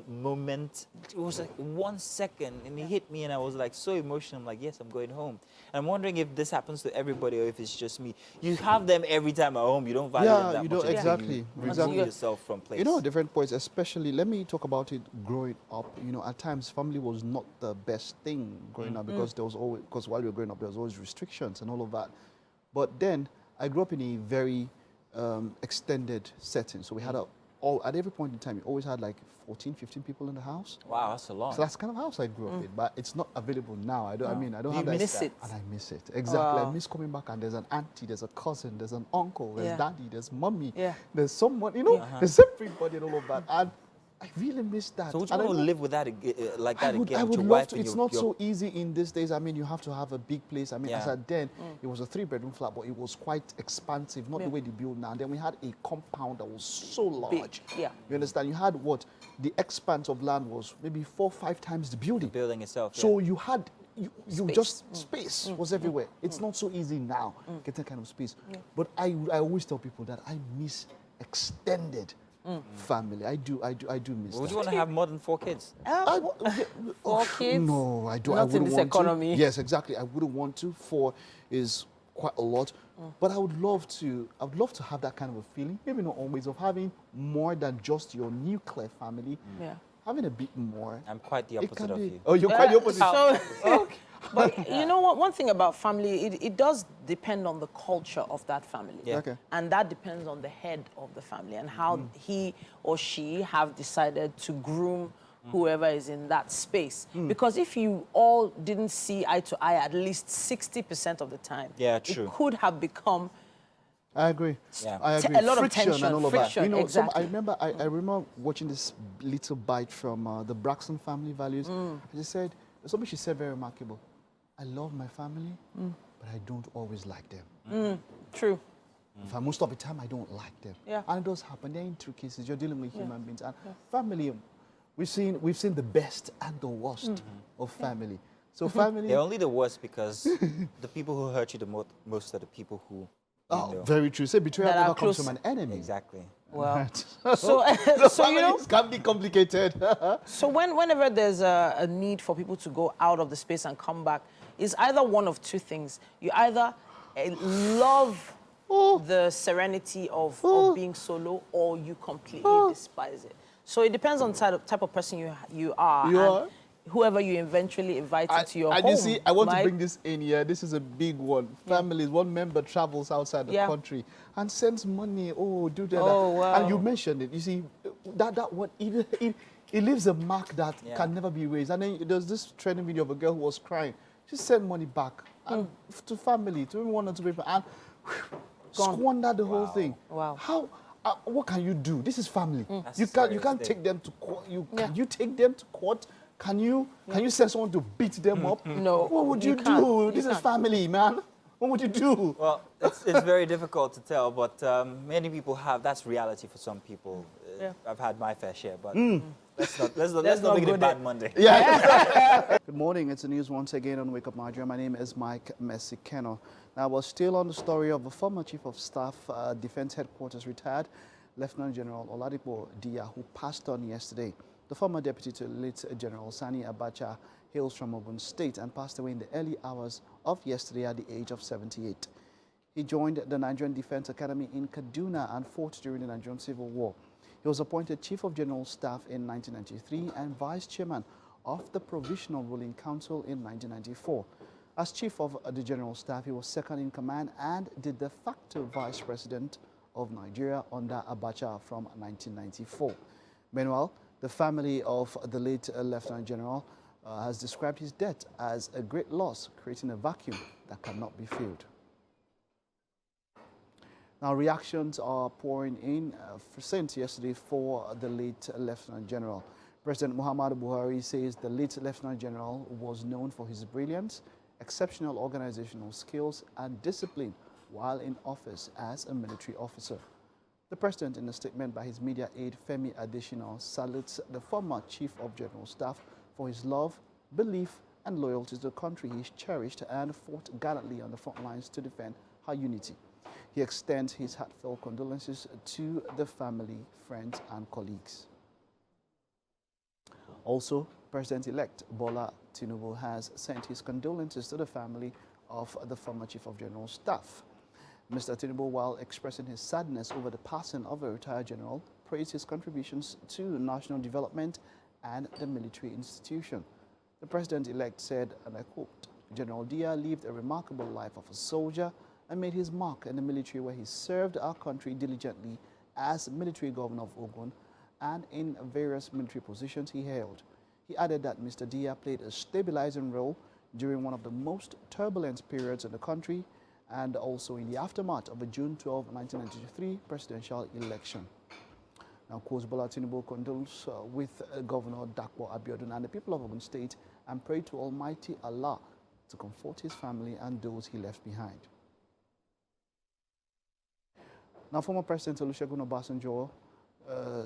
moment. It was like 1 second, and it hit me, and I was like so emotional. I'm like, yes, I'm going home. And I'm wondering if this happens to everybody or if it's just me. You have them every time at home. You don't value them that you much. don't until exactly. You Exactly. remove yourself from place. You know, different points, especially, let me talk about it growing up. You know, at times, family was not the best thing growing up because there was always, because while we were growing up, there was always restrictions and all of that. But then, I grew up in a very extended setting. So we had at every point in time, you always had like 14, 15 people in the house. Wow, that's a lot. So that's the kind of house I grew up in, but it's not available now. I don't Do have you that. miss it? And I miss it. Exactly. Wow. I miss coming back and there's an auntie, there's a cousin, there's an uncle, there's Yeah. daddy, there's mommy, Yeah. there's someone, you know, there's everybody and all of that. And I really miss that. So would you And I want to know- live with that like that again I with would your love wife to. and It's your, not so easy in these days. I mean, you have to have a big place. I mean, as Yeah. at then, it was a 3-bedroom flat, but it was quite expansive, not the way they build now. And then we had a compound that was so large. yeah. You understand? You had what? The expanse of land was maybe 4 or 5 times the building. building itself. So you had, you Space. just, space was everywhere. It's not so easy now, getting that kind of space. But I always tell people that I miss extended family. I do miss Would that. you want to have more than 4 kids? Four kids? No, I don't. Not I in wouldn't this want economy. to. Yes, exactly. I wouldn't want to. 4 is quite a lot. But I would love to. I would love to have that kind of a feeling. Maybe not always of having more than just your nuclear family. Yeah. Having a bit more. I'm quite the It opposite can of be. you. Oh, you're quite the opposite. So, but you know what? One thing about family, it does depend on the culture of that family. Yeah. Okay. And that depends on the head of the family and how he or she have decided to groom whoever is in that space. Because if you all didn't see eye to eye at least 60% of the time, Yeah, true. it could have become I agree. Yeah. I agree. A lot of Friction tension, and all of friction, that. You know, exactly. I remember watching this little bite from the Braxton family values. I just said, something she said very remarkable. I love my family, but I don't always like them. true. In fact, most of the time, I don't like them. Yeah. And it does happen. There are in 2 cases. You're dealing with human beings. And family, we've seen the best and the worst of family. So family... They're only the worst because the people who hurt you the most are the people who you know. Very true. Say betrayal That are never comes close. from an enemy. Exactly. Well, so so you know, families can be complicated. so whenever there's a need for people to go out of the space and come back, it's either one of 2 things. You either love the serenity of being solo, or you completely despise it. So it depends on the type of person you are. You and are. Whoever you eventually invite into your home. You see, I want to might- bring this in here. This is a big one. Families, one member travels outside the Yeah. country and sends money. Oh, do that. Oh, that. wow. And you mentioned it. You see, that one, it leaves a mark that Yeah. can never be erased. And then there's this trending video of a girl who was crying. She sent money back and to family, to 1 or 2 people, and squandered the whole thing. Wow. How? What can you do? This is family. That's You a can't serious take thing. them to court. Can you take them to court? Can you send someone to beat them up? No, What would you you, can't. do? You This is can't. family, man. What would you do? Well, it's very difficult to tell, but many people have. That's reality for some people. Yeah. I've had my fair share, but let's not make it go a there. bad Monday. Yeah. Good morning. It's the news once again on Wake Up Nigeria. My name is Mike Mesikeno. Now, we're still on the story of the former Chief of Staff, Defense Headquarters, retired Lieutenant General Oladipo Dia, who passed on yesterday. The former deputy to late General Sani Abacha hails from Ogun State and passed away in the early hours of yesterday at the age of 78. He joined the Nigerian Defense Academy in Kaduna and fought during the Nigerian Civil War. He was appointed Chief of General Staff in 1993 and Vice Chairman of the Provisional Ruling Council in 1994. As Chief of the General Staff, he was second in command and the de facto Vice President of Nigeria under Abacha from 1994. Meanwhile, the family of the late Lieutenant General has described his death as a great loss, creating a vacuum that cannot be filled. Now, reactions are pouring in since yesterday for the late Lieutenant General. President Muhammadu Buhari says the late Lieutenant General was known for his brilliance, exceptional organizational skills, and discipline, while in office as a military officer. The president, in a statement by his media aide Femi Adesina, salutes the former Chief of General Staff for his love, belief, and loyalty to the country he's cherished and fought gallantly on the front lines to defend her unity. He extends his heartfelt condolences to the family, friends, and colleagues. Also, President-elect Bola Tinubu has sent his condolences to the family of the former Chief of General Staff. Mr. Tinubu, while expressing his sadness over the passing of a retired general, praised his contributions to national development and the military institution. The president-elect said, and I quote, "General Dia lived a remarkable life of a soldier and made his mark in the military, where he served our country diligently as military governor of Ogun and in various military positions he held." He added that Mr. Dia played a stabilizing role during one of the most turbulent periods in the country and also in the aftermath of the June 12, 1993 presidential election. Now, of course, Bola Tinubu condoles with Governor Dakpo Abiodun and the people of Ogun State and prayed to Almighty Allah to comfort his family and those he left behind. Now, former President Olusegun Obasanjo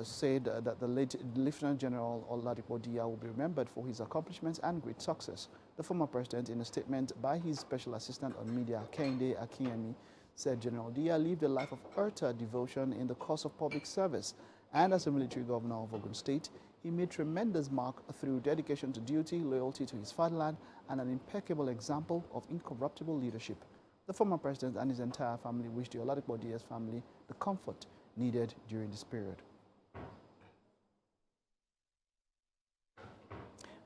said that the late Lieutenant General Oladipo Dia will be remembered for his accomplishments and great success. The former president, in a statement by his special assistant on media, Kehinde Akinyemi, said General Dia lived a life of utter devotion in the cause of public service, and as a military governor of Ogun State, he made tremendous mark through dedication to duty, loyalty to his fatherland, and an impeccable example of incorruptible leadership. The former president and his entire family wished the Oladipo Dia's family the comfort needed during this period.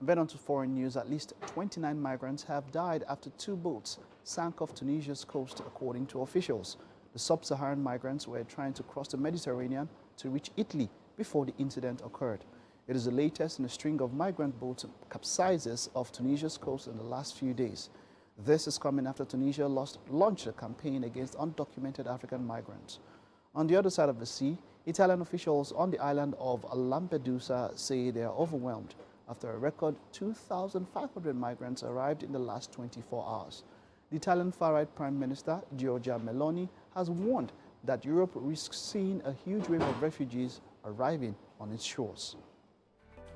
Then on to foreign news. At least 29 migrants have died after 2 boats sank off Tunisia's coast, according to officials. The sub-Saharan migrants were trying to cross the Mediterranean to reach Italy before the incident occurred. It is the latest in a string of migrant boat capsizes off Tunisia's coast in the last few days. This is coming after Tunisia launched a campaign against undocumented African migrants. On the other side of the sea, Italian officials on the island of Lampedusa say they are overwhelmed after a record 2,500 migrants arrived in the last 24 hours. The Italian far-right Prime Minister, Giorgia Meloni, has warned that Europe risks seeing a huge wave of refugees arriving on its shores.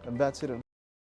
And that's it on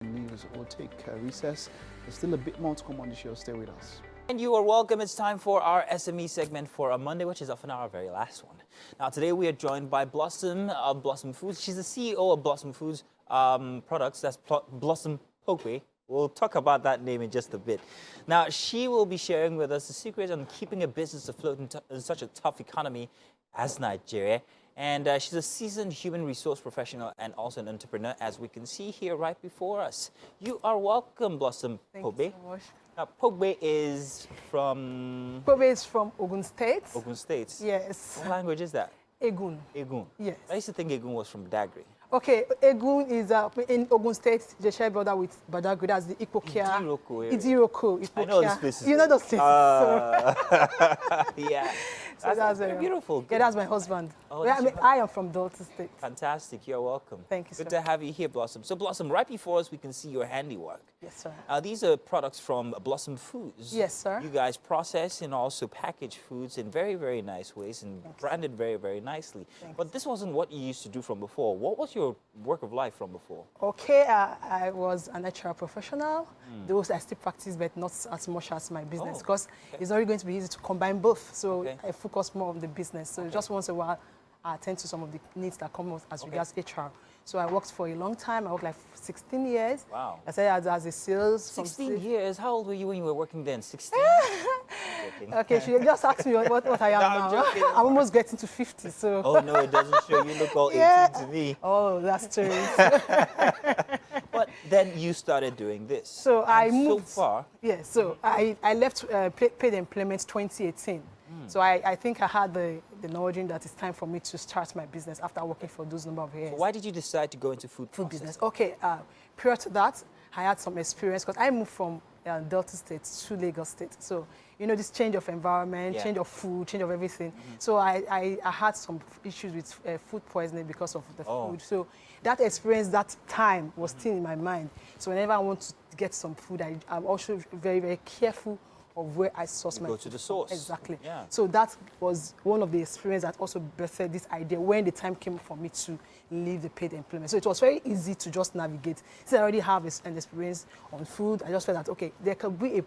news. We'll take a recess. There's still a bit more to come on the show. Stay with us. And you are welcome. It's time for our SME segment for a Monday, which is often our very last one. Now, today we are joined by Blossom of Blossom Foods. She's the CEO of Blossom Foods products. That's Blossom Pokwe. We'll talk about that name in just a bit. Now, she will be sharing with us the secret on keeping a business afloat in such a tough economy as Nigeria. And she's a seasoned human resource professional and also an entrepreneur, as we can see here right before us. You are welcome, Blossom Pokwe. Thank you so much. Now, Pogbe is from... Pogbe is from Ogun State. Ogun State? Yes. What language is that? Egun. Egun? Yes. I used to think Egun was from Dagri. Okay, Egun is in Ogun State, the shared border with Badagry. That's the Ikokia. Idiroko area. Idiroko, Ikokia. I know those places. You know those places. Yeah. So that's very beautiful. Yeah, that's my husband. Oh, Well, I am from Delta State. Fantastic. You're welcome. Thank you, Good sir. to have you here, Blossom. So, Blossom, right before us, we can see your handiwork. Yes, sir. These are products from Blossom Foods. Yes, sir. You guys process and also package foods in very, very nice ways and branded very, very nicely. But this wasn't what you used to do from before. What was your work of life from before? Okay, I was an HR professional. Those I still practice, but not as much as my business, because it's not going to be easy to combine both. So I focus more on the business. So just once in a while, I attend to some of the needs that come as regards HR. So I worked for a long time. I worked like 16 years. Wow. I started as a sales. 16 years? How old were you when you were working then? 16? Okay, she just asked me what I am now. I'm almost getting to 50, so. Oh, no, it doesn't show. You look all 18 to me. Oh, that's true. But then you started doing this. So I moved. So far. Yeah, so I left paid employment 2018. So I think I had the knowledge that it's time for me to start my business after working for those number of years. So why did you decide to go into food business? Okay, prior to that, I had some experience because I moved from Delta State to Lagos State. So, you know, this change of environment, change of food, change of everything. So I had some issues with food poisoning because of the food. So that experience, that time was still in my mind. So whenever I want to get some food, I'm also very, very careful of where I source my Go food to the from. source. Exactly. Yeah. So that was one of the experiences that also birthed this idea when the time came for me to leave the paid employment. So it was very easy to just navigate. Since I already have an experience on food, I just felt that, okay, there could be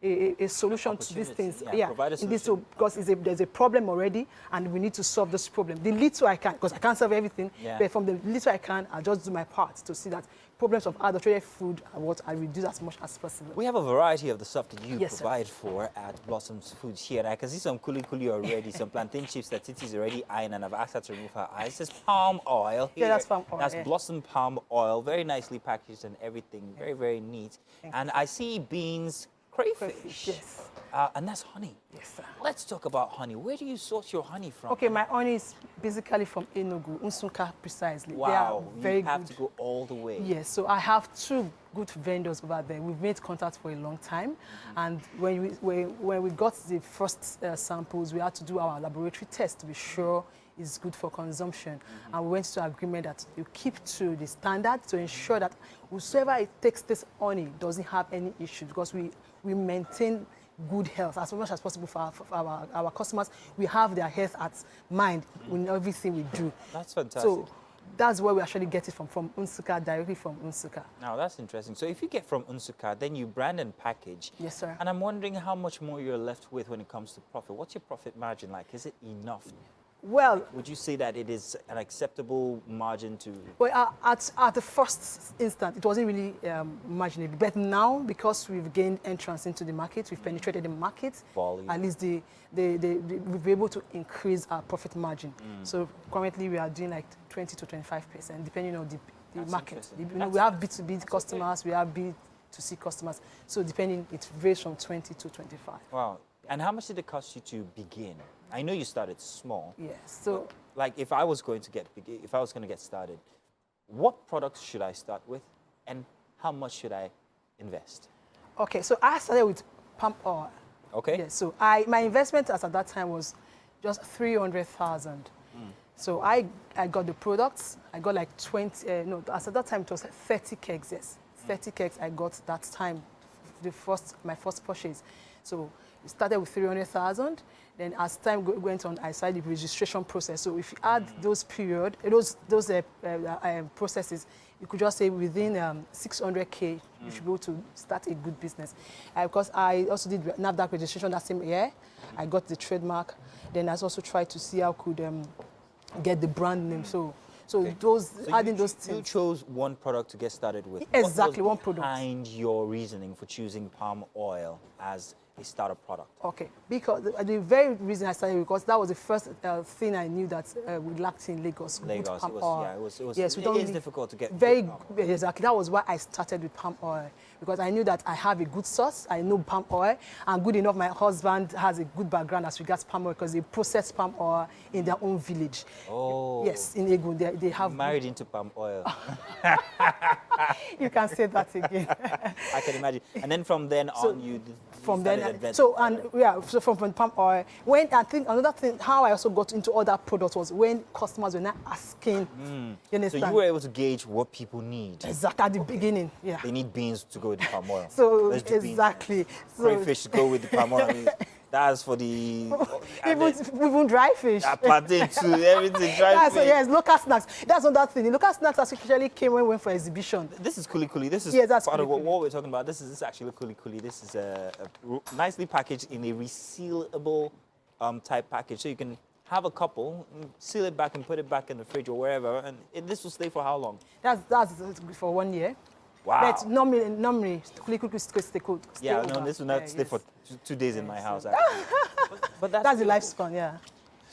a solution to these things. Yeah, provide a in this, solution. because there's a problem already, and we need to solve this problem. The little I can, because I can't solve everything, Yeah. but from the little I can, I'll just do my part to see that problems of adulterated food are what I reduce as much as possible. We have a variety of the stuff that you Yes, sir. provide for at Blossom's Foods here. And I can see some kuli already, some plantain chips that Titi's already eyeing, and I've asked her to remove her eyes. This is palm oil here. Yeah, that's palm oil, That's yeah. Blossom palm oil, very nicely packaged and everything, very, very neat. And I see beans, crayfish. Yes. And that's honey. Yes, sir. Let's talk about honey. Where do you source your honey from? Okay, my honey is basically from Enugu, Nsukka precisely. Wow, They are very you have good. to go all the way. Yes, so I have 2 good vendors over there. We've made contact for a long time, and when we got the first samples, we had to do our laboratory test to be sure it's good for consumption. And we went to agreement that you keep to the standard to ensure that whosoever it takes this honey doesn't have any issues, because we maintain good health as much as possible for our customers. We have their health at mind in everything we do. That's fantastic. So that's where we actually get it from Nsukka, directly from Nsukka. Now, that's interesting. So if you get from Nsukka, then you brand and package. Yes, sir. And I'm wondering how much more you're left with when it comes to profit. What's your profit margin like? Is it enough? Well, Would you say that it is an acceptable margin to... well, at the first instant, it wasn't really marginable. But now, because we've gained entrance into the market, we've penetrated the market, Volume. at least we've been able to increase our profit margin. So currently, we are doing like 20 to 25%, depending on the That's market. interesting. We have B2B customers, we have B2C customers. So depending, it varies from 20 to 25. Wow. And how much did it cost you to begin? I know you started small. Yes. So Like if I was going to get started, what products should I start with, and how much should I invest? okay, so I started with palm oil. Okay. Yes, so my investment as at that time was just 300,000. So I got the products. I got like 20. As at that time it was 30 kegs. Yes, 30 kegs. I got that time, my first purchase. So it started with 300,000. Then as time went on, I started the registration process. So if you add those processes, you could just say within 600K, you should be able to start a good business. Because I also did NAFDAC registration that same year. I got the trademark. Then I also tried to see how I could get the brand name. So adding those things. You chose one product to get started with. Exactly, What one was product. behind your reasoning for choosing palm oil as a starter product? Okay, because the very reason I started, because that was the first thing I knew that we lacked in Lagos. good Lagos, palm it was, oil. yeah, it was. Yes, we it don't is really- difficult to get. Very good palm oil. exactly. That was why I started with palm oil, because I knew that I have a good source. I know palm oil, and good enough. My husband has a good background as regards palm oil, because they process palm oil in their own village. Oh. Yes, in Egun, they have. Married into palm oil. You can say that again. I can imagine. And then from then on, you From started then, investing. so from palm oil. When I think another thing, how I also got into other products was when customers were not asking. You So understand? you were able to gauge what people need. Exactly at the beginning, yeah. They need beans to go with the palm oil. So Let's do beans. exactly. So Crayfish to go with the palm oil. I mean, that's for the... even dry fish. plantain too, everything, dry That's, fish. yes, local snacks. That's another thing. The local snacks actually came when we went for exhibition. This is kuli. This is Yes, that's part of kuli. what we're talking about. This is actually kuli. This is nicely packaged in a resealable type package. So you can have a couple, seal it back and put it back in the fridge or wherever. And this will stay for how long? That's for 1 year. Wow. But normally, stay Yeah, over. no, this will not Yeah, stay yes. for 2 days in my house. Actually. but That's the really cool. lifespan, yeah.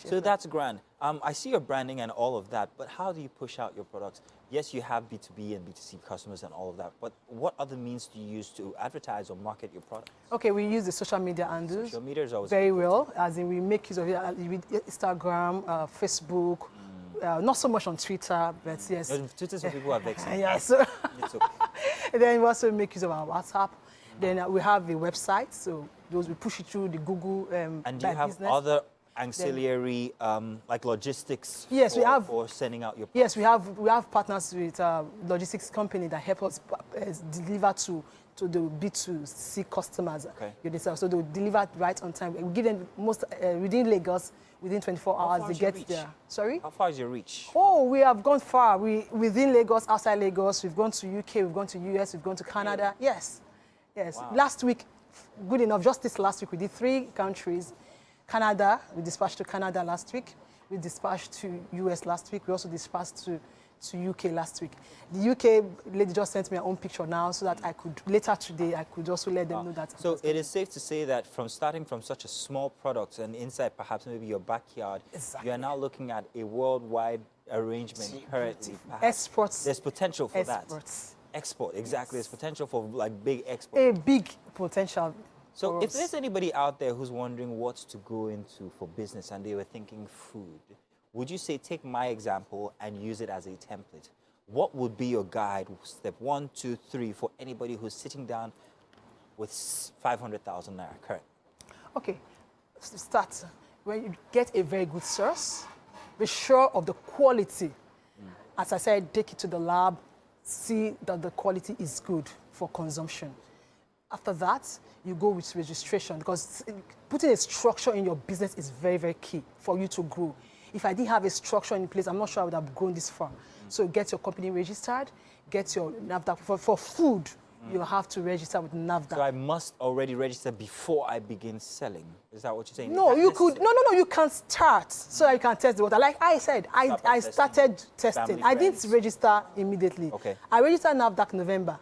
So that's grand. I see your branding and all of that, but how do you push out your products? Yes, you have B2B and B2C customers and all of that, but what other means do you use to advertise or market your product? Okay, we use the social media handles Social media is always very well, as in we make use of it with Instagram, Facebook, not so much on Twitter, but yes. Twitter, some people are vexing. Yeah, so It's okay. then we also make use of our WhatsApp. Then we have a website, so those we push it through the Google And do by you have business. other ancillary like logistics Yes, we have. for sending out your Yes, we have partners with logistics company that help us deliver to to the B2C customers. Okay. You understand? So they'll deliver right on time. We give them most within Lagos, within 24 hours, far they is your get reach? there. Sorry? How far is your reach? Oh, we have gone far. Within Lagos, outside Lagos, we've gone to UK, we've gone to US, we've gone to Canada. Yes. Yes. Wow. Last week, good enough, just this last week, we did 3 countries. Canada, we dispatched to Canada last week. We dispatched to US last week. We also dispatched to UK last week. The UK lady just sent me her own picture now so that I could, later today, I could also let them know that. So it is safe to say that from starting from such a small product and inside perhaps maybe your backyard, Exactly. you are now looking at a worldwide arrangement currently. perhaps. Exports. There's potential for Exports. that. Export, exactly. There's potential for like big export. A big potential. So for if us. there's anybody out there who's wondering what to go into for business and they were thinking food, would you say take my example and use it as a template? What would be your guide, step 1, 2, 3, for anybody who's sitting down with 500,000 naira current? Okay, start. When you get a very good source, be sure of the quality. As I said, take it to the lab, see that the quality is good for consumption. After that, you go with registration because putting a structure in your business is very, very key for you to grow. If I didn't have a structure in place, I'm not sure I would have grown this far. So get your company registered, get your NAFDAC. For food, you have to register with NAFDAC. So I must already register before I begin selling. Is that what you're saying? No, Is that you could. necessary? No. You can start so that you can test the water. Like I said, I started testing. Family, I didn't friends. register immediately. Okay. I registered NAFDAC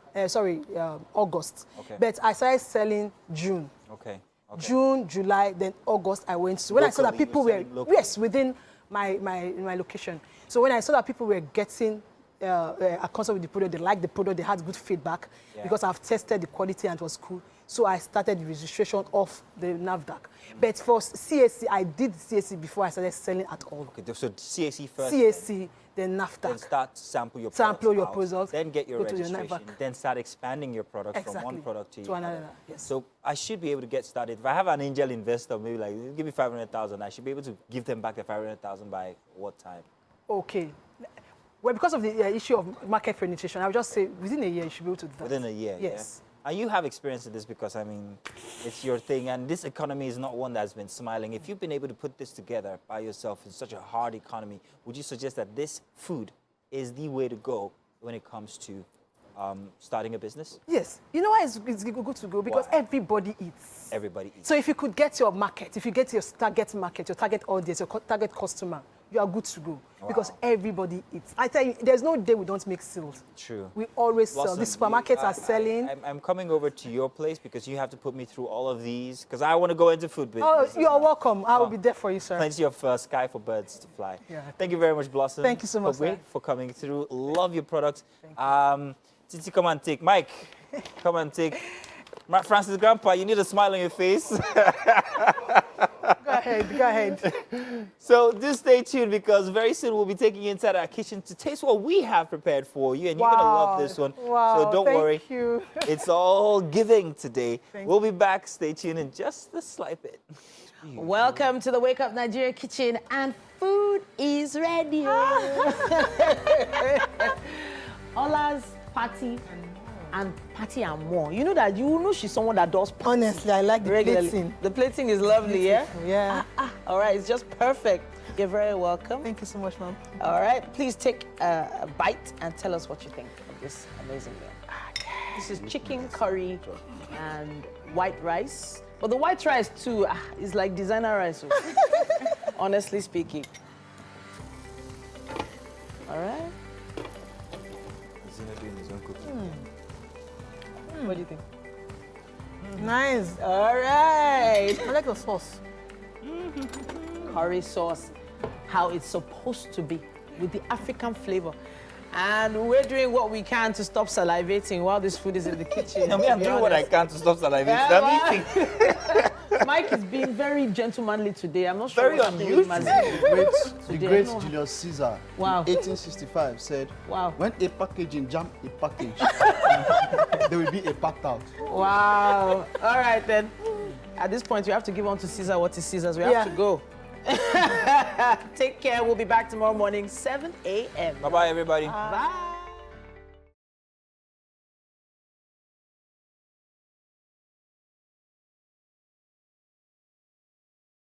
August. Okay. But I started selling June. Okay. Okay. June, July, then August. I went to when I saw that Locally, people you're were selling locally. yes within my location. So when I saw that people were getting accustomed with the product, they liked the product, they had good feedback Yeah. because I've tested the quality and it was cool. So I started the registration of the NAFDAC. But for CAC, I did CAC before I started selling at all. Okay, so CAC first. CAC, then Then NAFDAC. start sample your Sample products your out, products, then get your go to your registration, network. then start expanding your products from one Exactly. product to To another, another. yes. So I should be able to get started. If I have an angel investor, maybe like give me 500,000, I should be able to give them back the 500,000 by what time? Okay. Well, because of the issue of market penetration, I would just say within a year you should be able to do that. Within a year. Yes. Yeah? And you have experience in this because, I mean, it's your thing. And this economy is not one that's been smiling. If you've been able to put this together by yourself in such a hard economy, would you suggest that this food is the way to go when it comes to starting a business? Yes. You know why it's good to go? Because Why? everybody eats. Everybody eats. So if you could get your market, if you get your target market, your target audience, your target customer, you are good to go. Because everybody eats. I tell you, there's no day we don't make sales. True. We always sell. Blossom, The supermarkets are selling. I'm coming over to your place because you have to put me through all of these because I want to go into food Oh, business. you are welcome. I will be there for you, sir. Plenty of sky for birds to fly. Yeah. Thank you very much, Blossom. Thank you so much, Pogwe, sir. for coming through. Love your products. Titi, come and take. Mike, come and take. Francis, Grandpa, you need a smile on your face. Go ahead, go ahead. So just stay tuned because very soon we'll be taking you inside our kitchen to taste what we have prepared for you. And you're going to love this one. Wow, So don't worry. Thank you. It's all giving today. We'll be back. Stay tuned in just a slight bit. Welcome to the Wake Up Nigeria kitchen, and food is ready. Ola's party and more. You know that she's someone that does party Honestly, I like the regularly. plating. The plating is lovely, yeah? Yeah. All right, it's just perfect. You're very welcome. Thank you so much, ma'am. All right, please take a bite and tell us what you think of this amazing meal. This is chicken curry and white rice. But the white rice too is like designer rice, honestly speaking. All right. What do you think? Nice. All right. I like the sauce. Curry sauce, how it's supposed to be, with the African flavor. And we're doing what we can to stop salivating while this food is in the kitchen. I'm doing what I can to stop salivating. Yeah, Mike is being very gentlemanly today. I'm not sure Very what's happening with unusual. The Today. great Julius Caesar Wow. in 1865 said, Wow. when a packaging jam a package, there will be a packed out. Wow. All right, then. At this point, we have to give on to Caesar what is Caesar's. We have to go. Take care. We'll be back tomorrow morning, 7 a.m. Bye-bye, everybody. Bye.